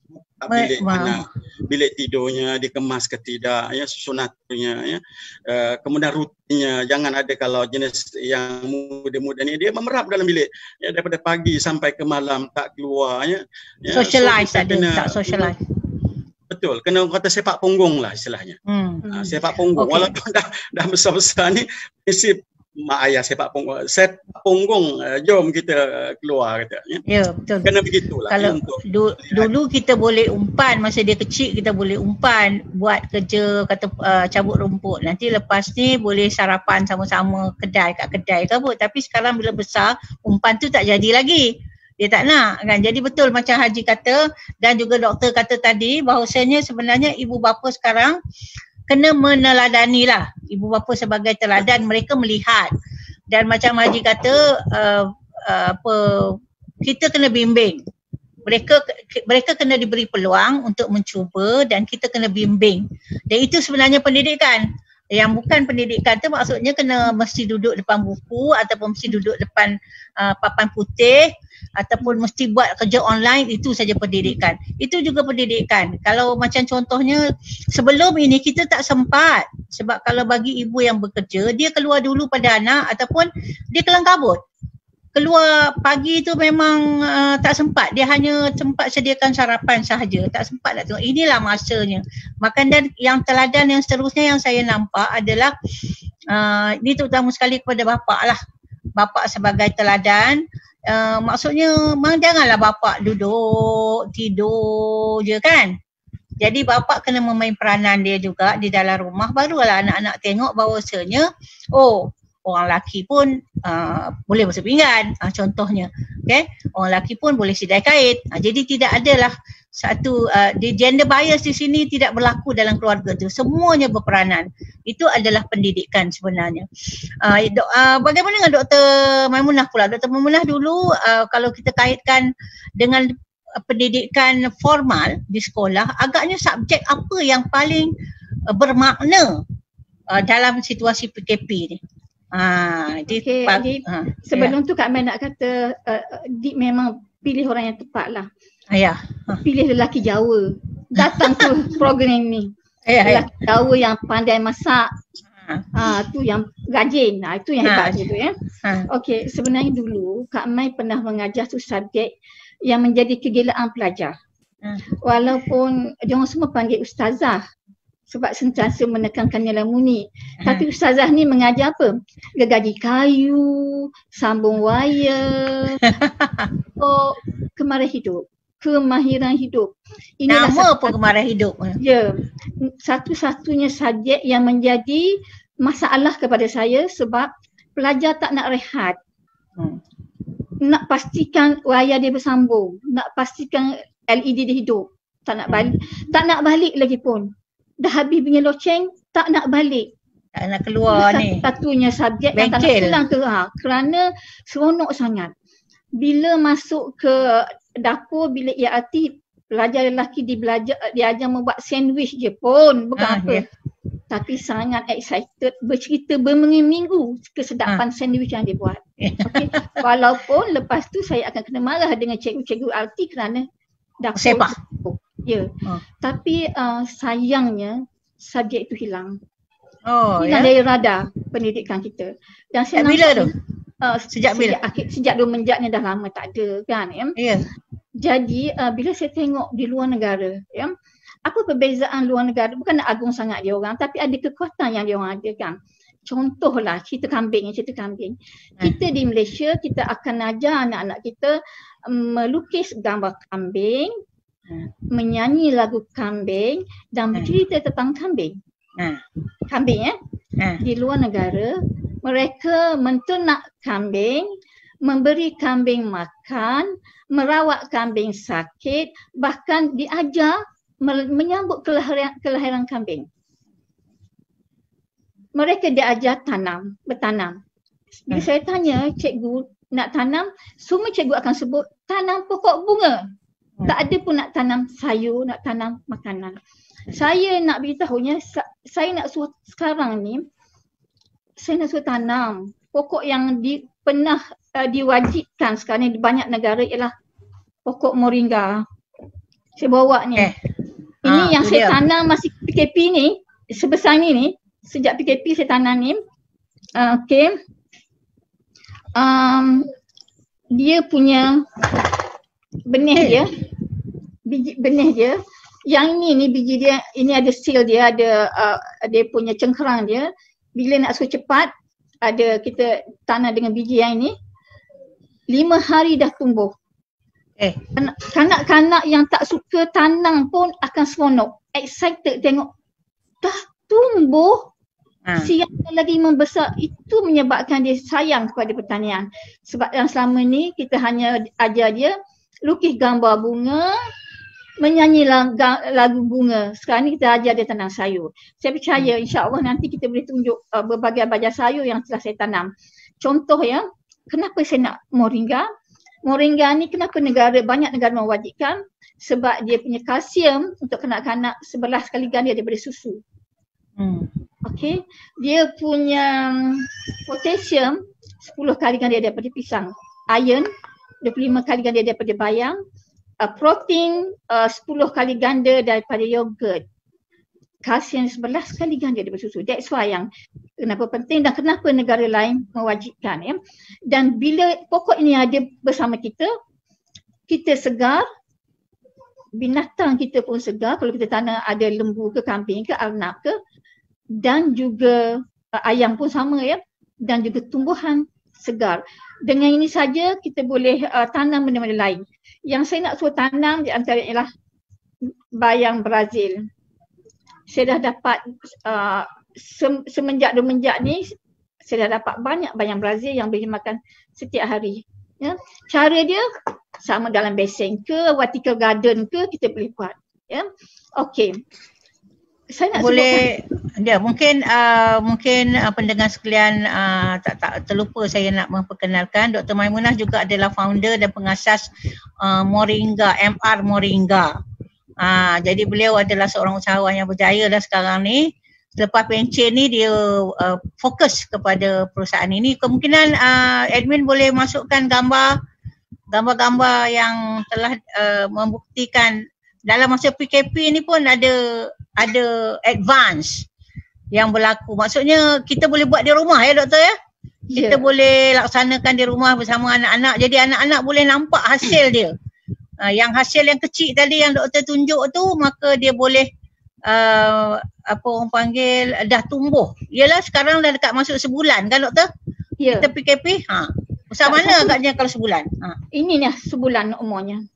bilik mana, bilik tidurnya dikemas ke tidak, ya, susunaturnya, ya. Kemudian rutinnya, jangan ada kalau jenis yang muda-muda ni dia memerap dalam bilik, ya, daripada pagi sampai ke malam tak keluar, ya. Socialize ada, tak socialize. Betul, kena kata sepak punggung lah istilahnya. Sepak punggung, walaupun dah besar-besar ni, prinsip mak ayah sepak punggung, jom kita keluar kata. Ya, betul. Kena begitulah. Kalau dulu kita boleh umpan, masa dia kecil kita boleh umpan buat kerja kata cabut rumput. Nanti lepas ni boleh sarapan sama-sama kat kedai ke apa. Tapi sekarang bila besar, umpan tu tak jadi lagi. Dia tak nak kan. Jadi betul macam Haji kata dan juga doktor kata tadi bahawasanya sebenarnya ibu bapa sekarang kena meneladani lah. Ibu bapa sebagai teladan, mereka melihat. Dan macam Haji kata, kita kena bimbing. Mereka kena diberi peluang untuk mencuba dan kita kena bimbing. Dan itu sebenarnya pendidikan. Yang bukan pendidikan tu maksudnya kena mesti duduk depan buku ataupun mesti duduk depan papan putih ataupun mesti buat kerja online, itu saja pendidikan. Itu juga pendidikan. Kalau macam contohnya sebelum ini kita tak sempat, sebab kalau bagi ibu yang bekerja, dia keluar dulu pada anak ataupun dia kelang kabut. Keluar pagi tu memang tak sempat, dia hanya sempat sediakan sarapan sahaja, tak sempat nak tengok. Inilah masanya. Makan. Dan yang teladan yang seterusnya yang saya nampak adalah ini terutama sekali kepada bapa lah. Bapa sebagai teladan, maksudnya janganlah bapa duduk tidur je kan. Jadi bapa kena memain peranan dia juga di dalam rumah, barulah anak-anak tengok bahawasanya orang lelaki pun boleh basuh pinggan, contohnya. Okay? Orang lelaki pun boleh sidai kait. Jadi tidak adalah satu di gender bias di sini tidak berlaku dalam keluarga tu. Semuanya berperanan. Itu adalah pendidikan sebenarnya. Bagaimana dengan Dr. Maimunah pula? Dr. Maimunah dulu kalau kita kaitkan dengan pendidikan formal di sekolah, agaknya subjek apa yang paling bermakna dalam situasi PKP ni? Sebelum tu Kak Mai nak kata Dik memang pilih orang yang tepat lah. Pilih lelaki Jawa datang ke program ni. Lelaki Jawa yang pandai masak, tu yang rajin, itu yang hebat gitu ya. Okey, sebenarnya dulu Kak Mai pernah mengajar tu subjek yang menjadi kegilaan pelajar. Walaupun dia orang semua panggil ustazah sebab sentiasa menekankan nilai murni. Tapi ustazah ni mengajar apa? Gergaji kayu, sambung wayar, kemahiran hidup. Inilah nama pun kemahiran hidup. Ya, satu-satunya subjek yang menjadi masalah kepada saya sebab pelajar tak nak rehat. Nak pastikan wayar dia bersambung, nak pastikan LED dia hidup. Tak nak balik lagi pun. Dah habis punya loceng, tak nak balik. Tak nak keluar ni. Satunya subjek yang tak nak pulang tu. Kerana seronok sangat. Bila masuk ke dapur bilik ERT, pelajar lelaki diajar membuat sandwich je pun. Bukan apa. Tapi sangat excited, bercerita berminggu-minggu kesedapan sandwich yang dia buat. Okay. Walaupun lepas tu saya akan kena marah dengan cikgu-cikgu ERT kerana dapur sepak. Ya, tapi sayangnya subjek itu hilang. Hilang dari radar pendidikan kita. Dan saya bila tu? Sejak bila? Sejak semenjak ni dah lama tak ada kan. Jadi bila saya tengok di luar negara, apa perbezaan luar negara? Bukan nak agung sangat dia orang, tapi ada kekuatan yang dia orang ada kan. Contohlah cerita kambing. Kita di Malaysia, kita akan ajar anak-anak kita melukis gambar kambing, menyanyi lagu kambing dan bercerita tentang kambing. Kambing Di luar negara, mereka menternak kambing, memberi kambing makan, merawat kambing sakit, bahkan diajar menyambut kelahiran kambing. Mereka diajar bertanam. Bila saya tanya, cikgu nak tanam, semua cikgu akan sebut tanam pokok bunga. Tak ada pun nak tanam sayur, nak tanam makanan. Saya nak beritahunya, saya nak suruh sekarang ni, saya nak suruh tanam. Pokok yang pernah diwajibkan sekarang ni di banyak negara ialah pokok moringa. Saya bawa ni. Ini yang saya tanam masih PKP ni, sebesar ni, sejak PKP saya tanam ni. Dia punya benih dia, biji benih dia. Yang ni biji dia, ini ada seal dia, ada dia punya cengkerang dia. Bila nak suruh cepat, ada kita tanam dengan biji yang ini, 5 hari dah tumbuh. Kanak-kanak yang tak suka tanam pun akan seronok, excited tengok dah tumbuh, siap lagi membesar. Itu menyebabkan dia sayang kepada pertanian. Sebab yang selama ni kita hanya ajar dia lukis gambar bunga, menyanyi lagu bunga. Sekarang ni kita ajar dia tanam sayur. Saya percaya insya-Allah nanti kita boleh tunjuk berbagai baja sayur yang telah saya tanam. Contoh ya, kenapa saya nak moringa? Moringa ni kenapa banyak negara mewajibkan? Sebab dia punya kalsium untuk kanak-kanak 11 kali ganda daripada susu. Okey, dia punya potassium 10 kali ganda daripada pisang. Iron 25 kali ganda daripada bayam. Protein 10 kali ganda daripada yogurt. Kalsium 11 kali ganda daripada susu. That's why yang kenapa penting dan kenapa negara lain mewajibkan ya. Dan bila pokok ini ada bersama kita, kita segar, binatang kita pun segar. Kalau kita tanam ada lembu ke kambing ke arnab ke, dan juga ayam pun sama ya, dan juga tumbuhan segar. Dengan ini saja kita boleh tanam benda-benda lain. Yang saya nak suruh tanam di antara ialah bayam Brazil. Saya dah dapat semenjak ni saya dah dapat banyak bayam Brazil yang boleh dimakan setiap hari. Ya. Cara dia sama dalam besen ke, vertical garden ke, kita boleh buat. Ya. Okey. Saya nak boleh dia mungkin pendengar sekalian tak terlupa saya nak memperkenalkan Dr. Maimunah juga adalah founder dan pengasas Moringa, MR Moringa. Jadi beliau adalah seorang usahawan yang berjaya dah sekarang ni. Selepas pencen ni dia fokus kepada perusahaan ini. Kemungkinan admin boleh masukkan gambar-gambar yang telah membuktikan dalam masa PKP ni pun ada advance yang berlaku. Maksudnya kita boleh buat di rumah ya doktor ya? Kita boleh laksanakan di rumah bersama anak-anak. Jadi anak-anak boleh nampak hasil dia. Yang hasil yang kecil tadi yang doktor tunjuk tu, maka dia boleh apa orang panggil dah tumbuh. Yalah sekarang dah dekat masuk sebulan kan doktor? Kita PKP. Besar mana agaknya kalau sebulan? Ini ni sebulan umurnya.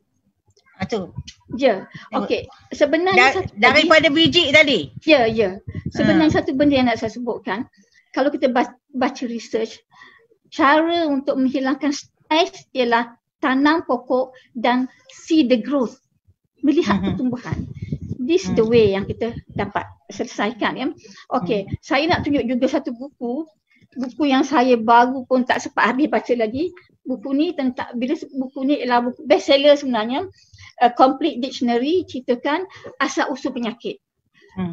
Tu. Ya. Okey. Sebenarnya daripada biji tadi. Ya. Sebenarnya satu benda yang nak saya sebutkan, kalau kita baca research, cara untuk menghilangkan stres ialah tanam pokok dan see the growth. Melihat pertumbuhan. This is the way yang kita dapat selesaikan ya. Okey, saya nak tunjuk juga satu buku yang saya baru pun tak sempat habis baca lagi. Buku ni buku ni ialah buku bestseller sebenarnya. A Complete Dictionary, ceritakan asal usul penyakit.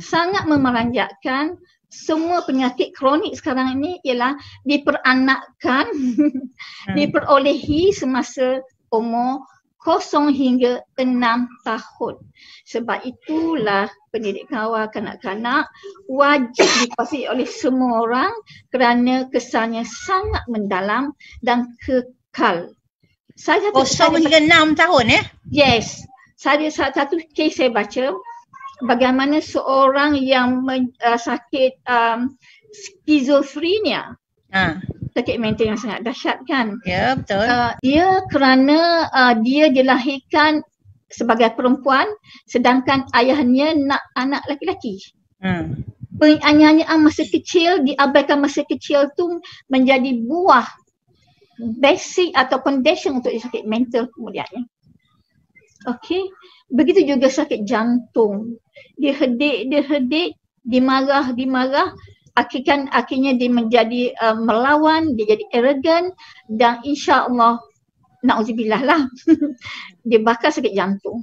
Sangat memeranjatkan semua penyakit kronik sekarang ini ialah diperanakkan, diperolehi semasa umur 0 hingga 6 tahun. Sebab itulah pendidikan awal kanak-kanak wajib dikuasai oleh semua orang kerana kesannya sangat mendalam dan kekal. 0 hingga 6 tahun ya? Yes. Satu kes saya baca bagaimana seorang yang sakit skizofrenia. Sakit mental yang sangat dahsyat kan? Ya, betul. Dia kerana dia dilahirkan sebagai perempuan sedangkan ayahnya nak anak lelaki. Penganiayaan masa kecil, diabaikan masa kecil tu menjadi buah basic atau foundation untuk sakit mental kemudiannya. Okey. Begitu juga sakit jantung. Dia hedik, dimarah, akhirnya dia menjadi melawan, dia jadi arrogant dan insya-Allah na'udzubillah lah dia bakal sakit jantung.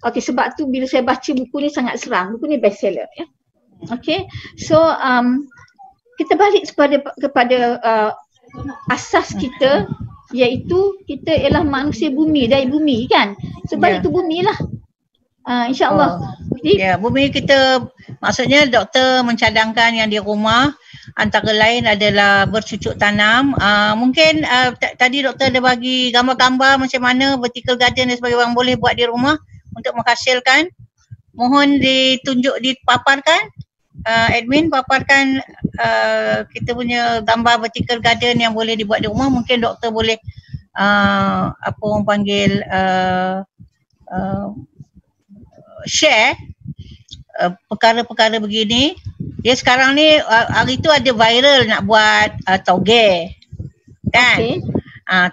Okey, sebab tu bila saya baca buku ni sangat seram. Buku ni bestseller ya. Okey. So kita balik kepada asas kita iaitu kita ialah manusia bumi, dari bumi kan. Sebab itu bumi lah. InsyaAllah. Ya, bumi kita, maksudnya doktor mencadangkan yang di rumah antara lain adalah bercucuk tanam. Mungkin tadi doktor ada bagi gambar-gambar macam mana vertical garden dan sebagainya orang boleh buat di rumah untuk menghasilkan. Mohon ditunjuk, dipaparkan. Admin paparkan kita punya gambar vertical garden yang boleh dibuat di rumah. Mungkin doktor boleh apa orang panggil share perkara-perkara begini. Dia sekarang ni hari tu ada viral nak buat tauge kan. Okay.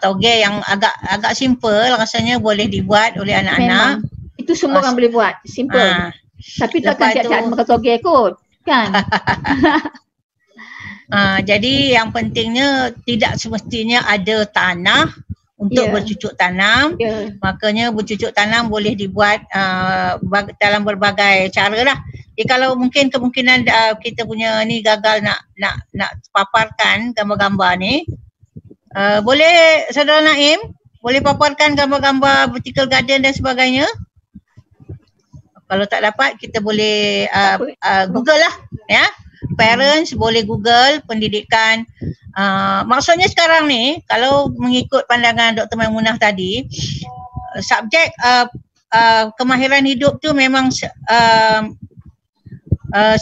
Tauge yang agak simple rasanya, boleh dibuat oleh anak-anak. Memang. Itu semua orang boleh buat, simple. Tapi takkan tiap-tiap makan tauge kot kan. Jadi yang pentingnya tidak semestinya ada tanah untuk bercucuk tanam. Makanya bercucuk tanam boleh dibuat dalam berbagai cara lah. Jadi kalau mungkin kemungkinan kita punya ni gagal nak paparkan gambar-gambar ni, boleh Saudara Naim boleh paparkan gambar-gambar vertical garden dan sebagainya. Kalau tak dapat kita boleh Google lah ya. Parents boleh Google pendidikan. Maksudnya sekarang ni kalau mengikut pandangan Dr. Maimunah tadi, subjek kemahiran hidup tu memang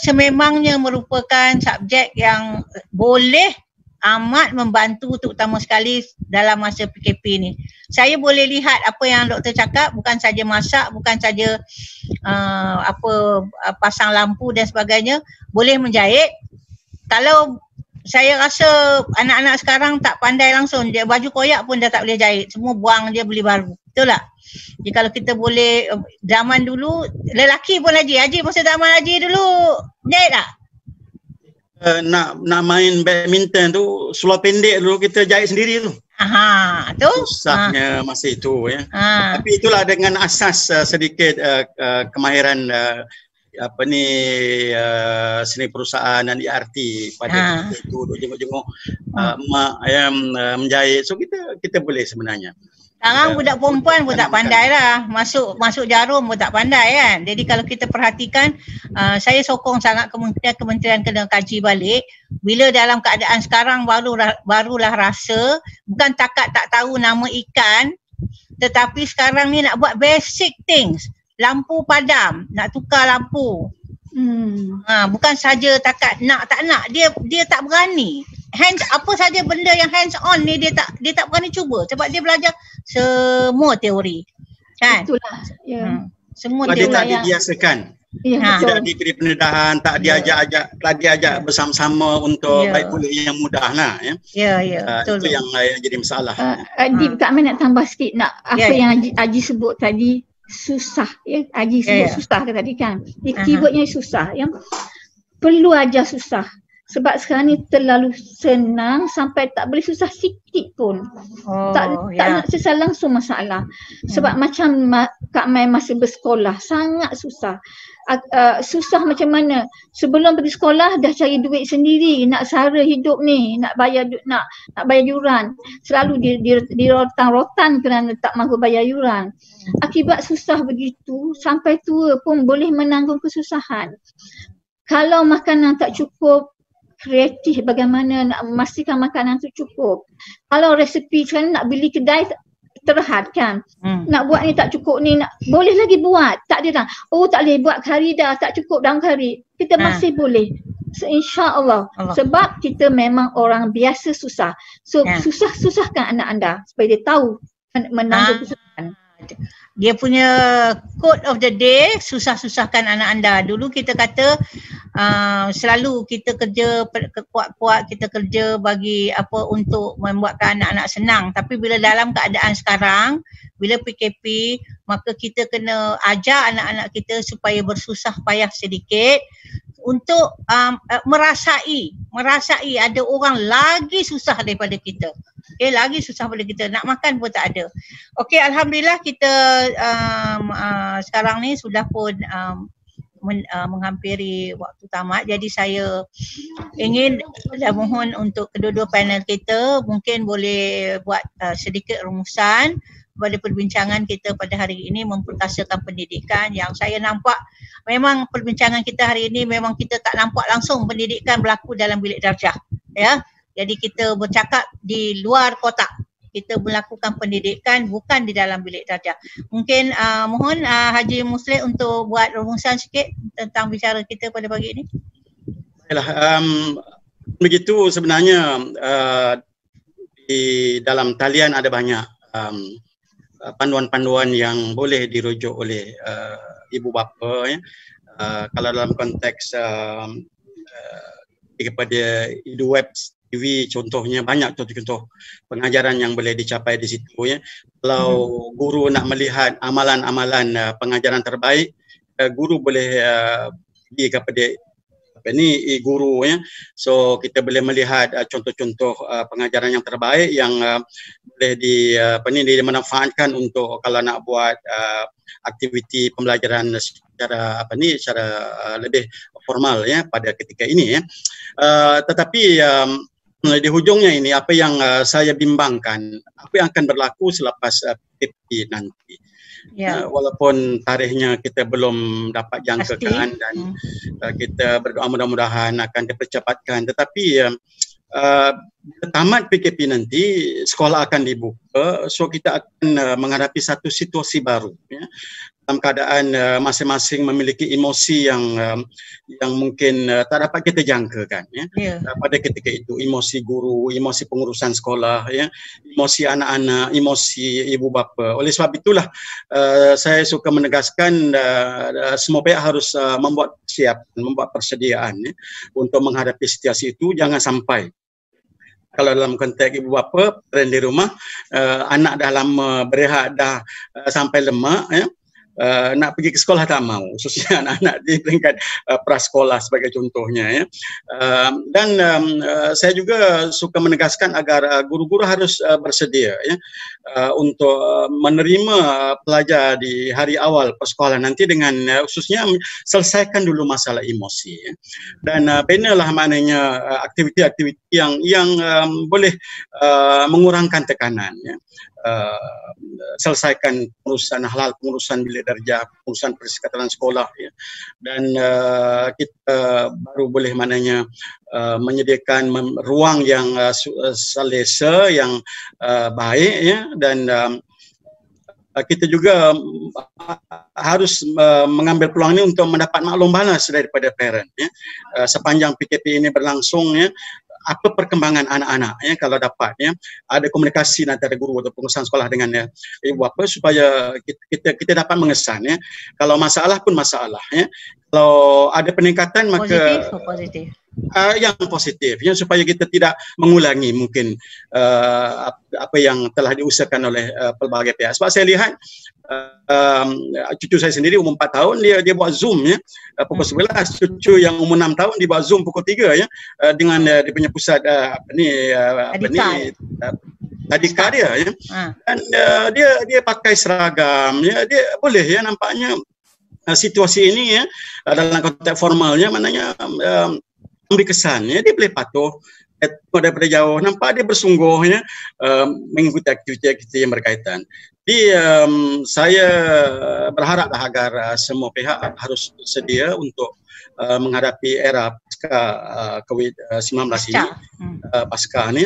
sememangnya merupakan subjek yang boleh amat membantu terutama sekali dalam masa PKP ni. Saya boleh lihat apa yang doktor cakap, bukan saja masak, bukan saja pasang lampu dan sebagainya, boleh menjahit. Kalau saya rasa anak-anak sekarang tak pandai langsung, dia baju koyak pun dah tak boleh jahit, semua buang dia beli baru. Betul tak? Jadi kalau kita boleh, zaman dulu lelaki pun Haji masa zaman Haji dulu jahit tak? Nak main badminton tu seluar pendek dulu kita jahit sendiri tu. Tu susahnya masa itu ya. Tapi itulah dengan asas sedikit kemahiran seni perusahaan dan ERT pada itu jenguk-jenguk mak ayam menjahit. So kita boleh sebenarnya. Sekarang budak perempuan pun tak pandai lah. Masuk jarum pun tak pandai kan. Jadi kalau kita perhatikan, saya sokong sangat kementerian kena kaji balik. Bila dalam keadaan sekarang barulah rasa, bukan takat tak tahu nama ikan, tetapi sekarang ni nak buat basic things. Lampu padam, nak tukar lampu. Bukan saja takat nak tak nak, dia tak berani. Apa saja benda yang hands on ni dia tak berani cuba sebab dia belajar semua teori kan. Itulah semua teori dia tak dibiasakan. Tidak diberi pendedahan, tak diajak bersama-sama untuk baik pula yang mudah lah ya. Betul. Itu yang jadi masalah. Kak Mai nak tambah sikit apa yang Haji sebut tadi, susah ya. Haji sebut susah ke tadi kan. Keywordnya susah ya. Perlu ajar susah. Sebab sekarang ni terlalu senang sampai tak boleh susah sikit pun. Tak nak susah langsung masalah. Sebab macam Kak Mai masa bersekolah sangat susah. Susah macam mana? Sebelum pergi sekolah dah cari duit sendiri, nak sara hidup ni, nak bayar yuran. Selalu di rotan kerana tak mahu bayar yuran. Akibat susah begitu, sampai tua pun boleh menanggung kesusahan. Kalau makanan tak cukup, kreatif bagaimana nak memastikan makanan tu cukup. Kalau resepi sekarang nak beli kedai terhad kan. Nak buat ni tak cukup ni, boleh lagi buat. Tak ada dah. Tak boleh buat kari dah, tak cukup daun kari. Kita masih boleh. So, InsyaAllah. Sebab kita memang orang biasa susah. So susahkan anak anda supaya dia tahu menanggung kesusahan. Dia punya quote of the day, susah-susahkan anak anda. Dulu kita kata selalu kita kerja kuat-kuat, kita kerja bagi apa untuk membuatkan anak-anak senang. Tapi bila dalam keadaan sekarang, bila PKP, maka kita kena ajar anak-anak kita supaya bersusah payah sedikit untuk merasai ada orang lagi susah daripada kita. Lagi susah daripada kita, nak makan pun tak ada. Alhamdulillah kita sekarang ni sudah pun menghampiri waktu tamat. Jadi saya ingin dan mohon untuk kedua-dua panel kita mungkin boleh buat sedikit rumusan pada perbincangan kita pada hari ini, memperkasakan pendidikan. Yang saya nampak memang perbincangan kita hari ini memang kita tak nampak langsung pendidikan berlaku dalam bilik darjah, ya. Jadi kita bercakap di luar kotak. Kita melakukan pendidikan bukan di dalam bilik darjah. Mungkin mohon Haji Muslim untuk buat rumusan sikit tentang bicara kita pada pagi ini. Baiklah, begitu sebenarnya di dalam talian ada banyak panduan-panduan yang boleh dirujuk oleh ibu bapa, ya. Kalau dalam konteks kepada web TV contohnya, banyak contoh-contoh pengajaran yang boleh dicapai di situ, ya. Kalau guru nak melihat amalan-amalan pengajaran terbaik, guru boleh pergi kepada guru, ya. So kita boleh melihat contoh-contoh pengajaran yang terbaik yang boleh dimanfaatkan untuk kalau nak buat aktiviti pembelajaran secara secara lebih formal, ya, pada ketika ini, ya. Tetapi di hujungnya ini apa yang saya bimbangkan, apa yang akan berlaku selepas PKP nanti. Ya. Walaupun tarikhnya kita belum dapat jangkakan dan kita berdoa mudah-mudahan akan dipercepatkan, tetapi tamat PKP nanti sekolah akan dibuka, so kita akan menghadapi satu situasi baru, ya. Dalam keadaan masing-masing memiliki emosi yang mungkin tak dapat kita jangkakan, ya. Pada ketika itu emosi guru, emosi pengurusan sekolah, ya, emosi anak-anak, emosi ibu bapa. Oleh sebab itulah saya suka menegaskan semua pihak harus membuat persediaan, ya, untuk menghadapi situasi itu. Jangan sampai kalau dalam konteks ibu bapa di rumah, anak dah lama berehat, dah sampai lemak, ya. Nak pergi ke sekolah tak mau, khususnya anak-anak di peringkat prasekolah sebagai contohnya, ya. Dan saya juga suka menegaskan agar guru-guru harus bersedia, ya, untuk menerima pelajar di hari awal persekolahan nanti dengan khususnya selesaikan dulu masalah emosi, ya. Dan benalah maknanya aktiviti-aktiviti yang boleh mengurangkan tekanan, ya. Selesaikan pengurusan bilik darjah, pengurusan persekitaran sekolah, ya. Dan kita baru boleh maknanya menyediakan ruang yang selesa, yang baik, ya. Dan kita juga harus mengambil peluang ini untuk mendapat maklum balas daripada parent, ya. Sepanjang PKP ini berlangsung, ya, apa perkembangan anak-anak, ya, kalau dapat, ya, ada komunikasi antara guru atau pengurusan sekolah dengan, ya, ibu bapa supaya kita dapat mengesan, ya. Kalau masalah pun masalah, ya. Kalau ada peningkatan maka positif. Yang positif, ya, supaya kita tidak mengulangi mungkin apa yang telah diusahakan oleh pelbagai pihak. Sebab saya lihat cucu saya sendiri umur 4 tahun dia buat Zoom, ya, pukul 11. Cucu yang umur 6 tahun dia buat Zoom pukul 3, ya, dengan dia punya pusat tadika dia, ya. Dan dia pakai seragam, ya, dia boleh, ya, nampaknya situasi ini, ya, dalam konteks formalnya maknanya memberi kesan, ya, dia boleh patuh daripada jauh, nampak dia bersungguh, ya, mengikuti aktiviti-aktiviti yang berkaitan. Jadi saya berharaplah agar semua pihak harus sedia untuk menghadapi era pasca COVID-19 ini, pasca ini.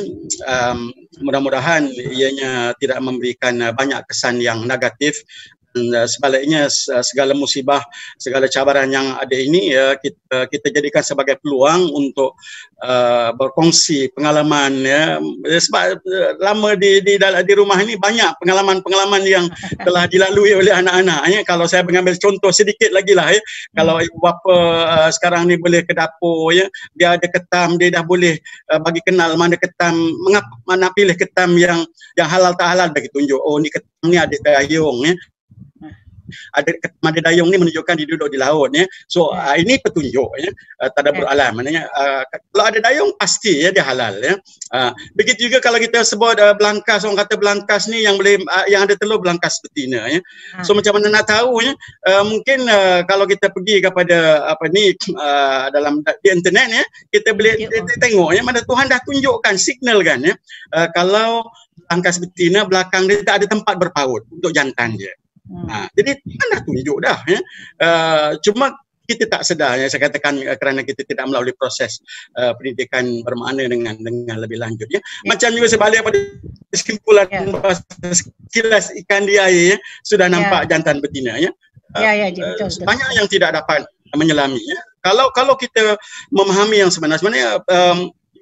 Mudah-mudahan ianya tidak memberikan banyak kesan yang negatif. Sebaliknya segala musibah, segala cabaran yang ada ini, ya, kita jadikan sebagai peluang untuk berkongsi pengalaman, ya. Sebab lama di rumah ini banyak pengalaman-pengalaman yang telah dilalui oleh anak-anak, ya. Kalau saya mengambil contoh sedikit lagi lah, ya. Kalau ibu bapa sekarang ni boleh ke dapur, ya, dia ada ketam, dia dah boleh bagi kenal mana ketam, mana pilih ketam yang halal tak halal, bagi tunjuk, oh ni ketam ni ada gayung, ya. ada Mada Dayung ni menunjukkan dia duduk di laut ya. So ini petunjuk ya, tadabbur alam. Maknanya kalau ada dayung pasti ya dia halal ya. Begitu juga kalau kita sebut belangkas, orang kata belangkas ni yang boleh yang ada telur belangkas betina ya. So macam mana nak tahu ya? Mungkin kalau kita pergi kepada dalam di internet ya, kita boleh tengok ya, mana Tuhan dah tunjukkan signal kan ya. Kalau belangkas betina belakang dia tak ada tempat berpaut untuk jantan dia. Jadi Tuhan dah tunjuk dah ya. Cuma kita tak sedar ya, saya katakan kerana kita tidak melalui proses pendidikan bermakna dengan lebih lanjut ya. Macam juga sebalik pada kesimpulan sekilas ikan di air ya, sudah nampak jantan betina ya. Betul. Banyak yang tidak dapat menyelami ya. Kalau kita memahami yang sebenarnya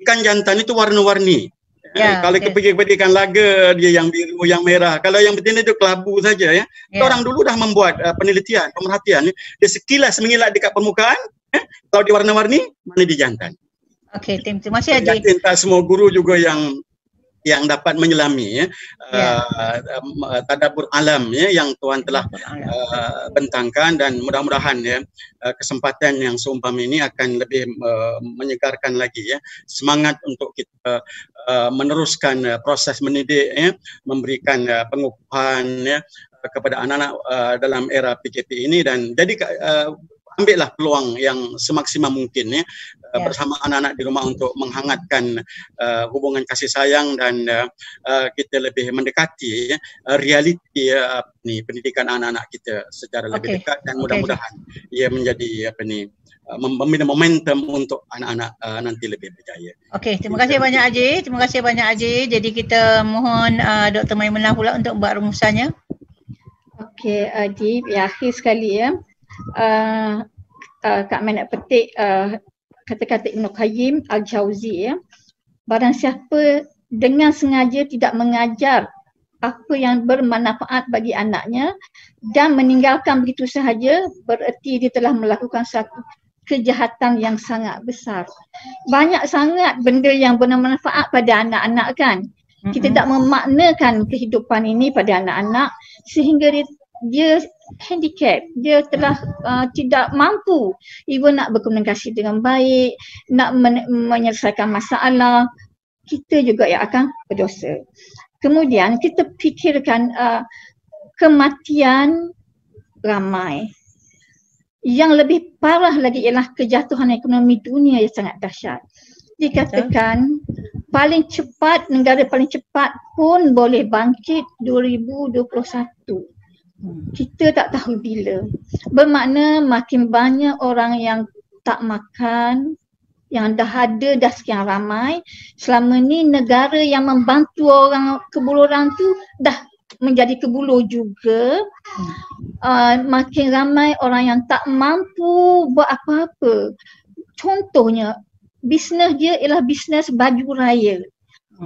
ikan jantan itu warna-warni. Kalau kita pergi kepada ikan laga, dia yang biru, yang merah. Kalau yang betina itu kelabu saja ya. Orang dulu dah membuat penelitian, pemerhatian. Dia sekilas mengilat dekat permukaan, kalau dia warna-warni, mana dia jantan. Okey, terima kasih Haji. Tak semua guru juga yang dapat menyelami ya, tadabbur alam ya, yang Tuhan telah bentangkan, dan mudah-mudahan ya kesempatan yang seumpama ini akan lebih menyegarkan lagi ya semangat untuk kita meneruskan proses mendidik ya, memberikan pengukuhan ya kepada anak-anak dalam era PKP ini, dan jadi ambillah peluang yang semaksimal mungkin ya bersama anak-anak di rumah untuk menghangatkan hubungan kasih sayang, dan kita lebih mendekati realiti pendidikan anak-anak kita secara lebih dekat, dan mudah-mudahan ia menjadi membina momentum untuk anak-anak nanti lebih berjaya. Okey, terima kasih banyak Haji. Terima kasih banyak Haji. Jadi kita mohon Dr. Maimunah pula untuk buat rumusannya. Okey, Haji, akhir sekali ya. Kak Mai nak petik kata-kata Ibn Qayyim Al-Jauzi ya. Barang siapa dengan sengaja tidak mengajar apa yang bermanfaat bagi anaknya dan meninggalkan begitu sahaja, bererti dia telah melakukan satu kejahatan yang sangat besar. Banyak sangat benda yang bermanfaat pada anak-anak kan. Kita tak memaknakan kehidupan ini pada anak-anak sehingga dia handicap, dia telah tidak mampu even nak berkomunikasi dengan baik, nak menyelesaikan masalah. Kita juga yang akan berdosa. Kemudian kita fikirkan kematian ramai. Yang lebih parah lagi ialah kejatuhan ekonomi dunia yang sangat dahsyat. Dikatakan paling cepat, negara paling cepat pun boleh bangkit 2021. Kita tak tahu bila. Bermakna makin banyak orang yang tak makan, yang dah ada dah sekian ramai. Selama ni negara yang membantu orang kebuluran tu dah menjadi kebulu juga. Makin ramai orang yang tak mampu buat apa-apa. Contohnya, bisnes dia ialah bisnes baju raya.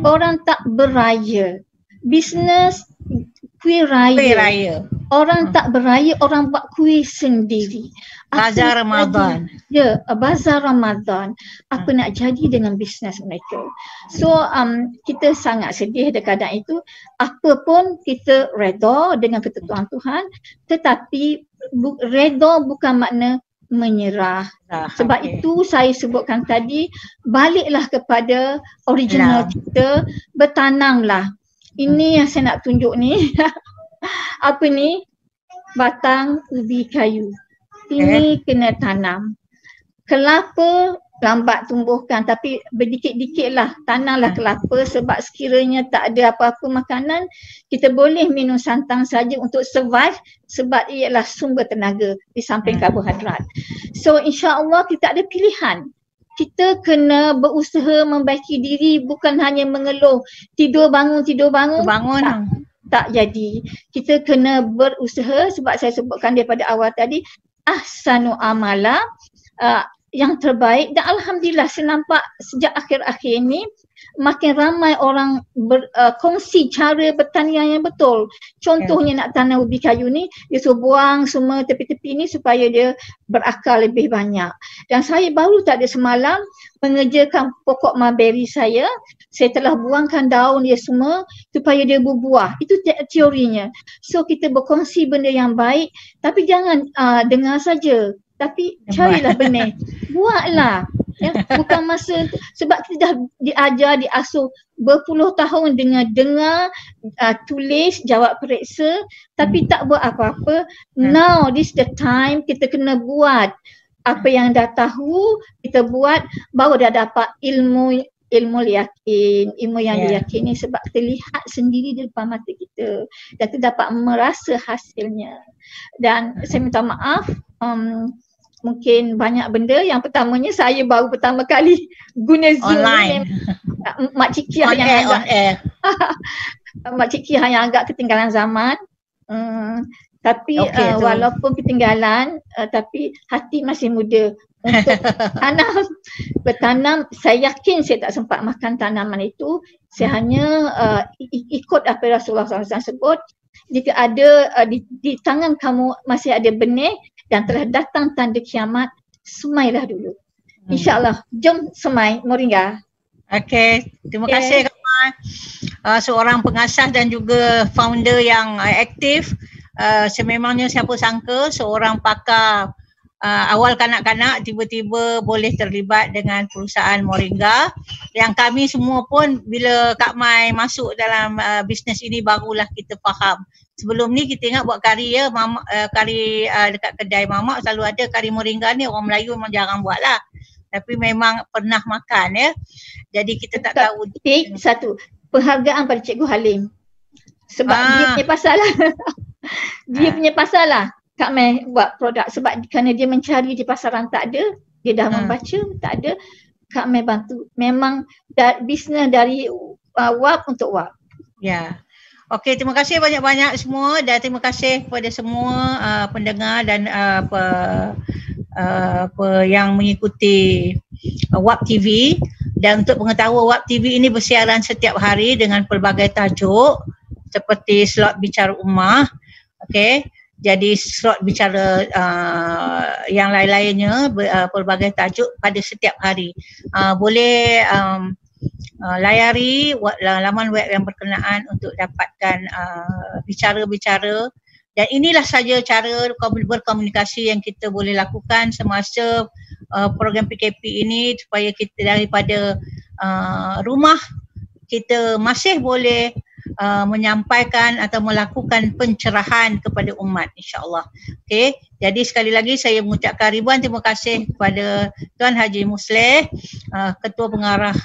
Orang tak beraya. Bisnes kuih raya. Orang tak beraya, orang buat kuih sendiri. Bazar Ramadan. Ya, bazar Ramadan. Apa nak jadi dengan bisnes mereka? So, kita sangat sedih dengan keadaan itu. Apa pun kita reda dengan ketentuan Tuhan, tetapi reda bukan makna menyerah. Sebab itu saya sebutkan tadi, baliklah kepada original kita, bertanamlah. Ini yang saya nak tunjuk ni. Apa ni? Batang ubi kayu. Ini kena tanam. Kelapa lambat tumbuhkan, tapi berdikit-dikit lah tanamlah kelapa, sebab sekiranya tak ada apa-apa makanan, kita boleh minum santan saja untuk survive, sebab ia adalah sumber tenaga di samping karbohidrat. So insya-Allah kita ada pilihan. Kita kena berusaha membaiki diri, bukan hanya mengeluh tidur bangun. Tak jadi. Kita kena berusaha, sebab saya sebutkan daripada awal tadi, ahsanu amala, yang terbaik dan alhamdulillah saya nampak sejak akhir-akhir ini makin ramai orang berkongsi cara bertanian yang betul. Contohnya nak tanam ubi kayu ni, dia suruh buang semua tepi-tepi ni supaya dia berakar lebih banyak. Dan saya baru tak ada semalam mengerjakan pokok mulberry saya telah buangkan daun dia semua supaya dia berbuah. Itu teorinya. So kita berkongsi benda yang baik tapi jangan dengar saja. Tapi carilah benih, buatlah. Ya, bukan masa sebab kita dah diajar, diasuh berpuluh tahun dengan dengar, tulis, jawab periksa tapi tak buat apa-apa. Now this the time kita kena buat apa yang dah tahu, kita buat baru dah dapat ilmu yakin, ilmu yang diyakini sebab kita lihat sendiri di depan mata kita dan kita dapat merasa hasilnya. Dan saya minta maaf, mungkin banyak benda. Yang pertamanya saya baru pertama kali guna Zoom online. Mak Cik Kiah yang agak Mak Cik Kiah yang agak ketinggalan zaman. Tapi walaupun ketinggalan tapi hati masih muda untuk bertanam. Saya yakin saya tak sempat makan tanaman itu. Saya hanya ikut apa Rasulullah SAW sebut. Jika ada di tangan kamu masih ada benih dan telah datang tanda kiamat, semailah dulu. InsyaAllah. Jom semai moringa. Okey, terima kasih Kak Mai. Seorang pengasas dan juga founder yang aktif. Sememangnya siapa sangka seorang pakar awal kanak-kanak tiba-tiba boleh terlibat dengan perusahaan Moringa, yang kami semua pun bila Kak Mai masuk dalam bisnes ini barulah kita faham. Sebelum ni kita ingat buat kari kari dekat kedai mamak selalu ada kari Moringa ni, orang Melayu memang jarang buat lah. Tapi memang pernah makan ya. Jadi kita tak tahu. Satu, penghargaan pada Cikgu Halim. Sebab dia punya pasal lah. Dia punya pasal lah Kak Mai buat produk sebab kerana dia mencari di pasaran tak ada, dia dah membaca tak ada, Kak Mai bantu. Memang bisnes dari WAP untuk WAP. Ya. Okey, terima kasih banyak-banyak semua dan terima kasih kepada semua pendengar dan yang mengikuti WAP TV. Dan untuk pengetahuan, WAP TV ini bersiaran setiap hari dengan pelbagai tajuk seperti slot bicara ummah. Okey. Jadi slot bicara yang lain-lainnya pelbagai tajuk pada setiap hari. Boleh layari laman web yang berkenaan untuk dapatkan bicara-bicara. Dan inilah saja cara berkomunikasi yang kita boleh lakukan semasa program PKP ini supaya kita daripada rumah kita masih boleh menyampaikan atau melakukan pencerahan kepada umat, insya-Allah. Okey, jadi sekali lagi saya mengucapkan ribuan terima kasih kepada Tuan Haji Musleh, Ketua Pengarah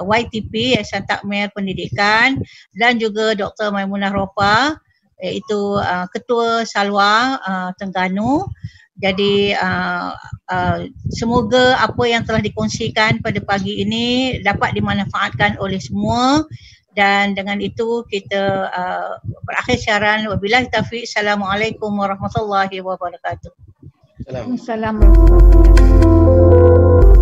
YTP Yayasan Takmir Pendidikan, dan juga Dr. Maimunah Ropa, iaitu Ketua Salwa Terengganu. Jadi semoga apa yang telah dikongsikan pada pagi ini dapat dimanfaatkan oleh semua. Dan dengan itu kita berakhir siaran. Wabillahi taufiq. Assalamualaikum warahmatullahi wabarakatuh. Assalamualaikum warahmatullahi wabarakatuh.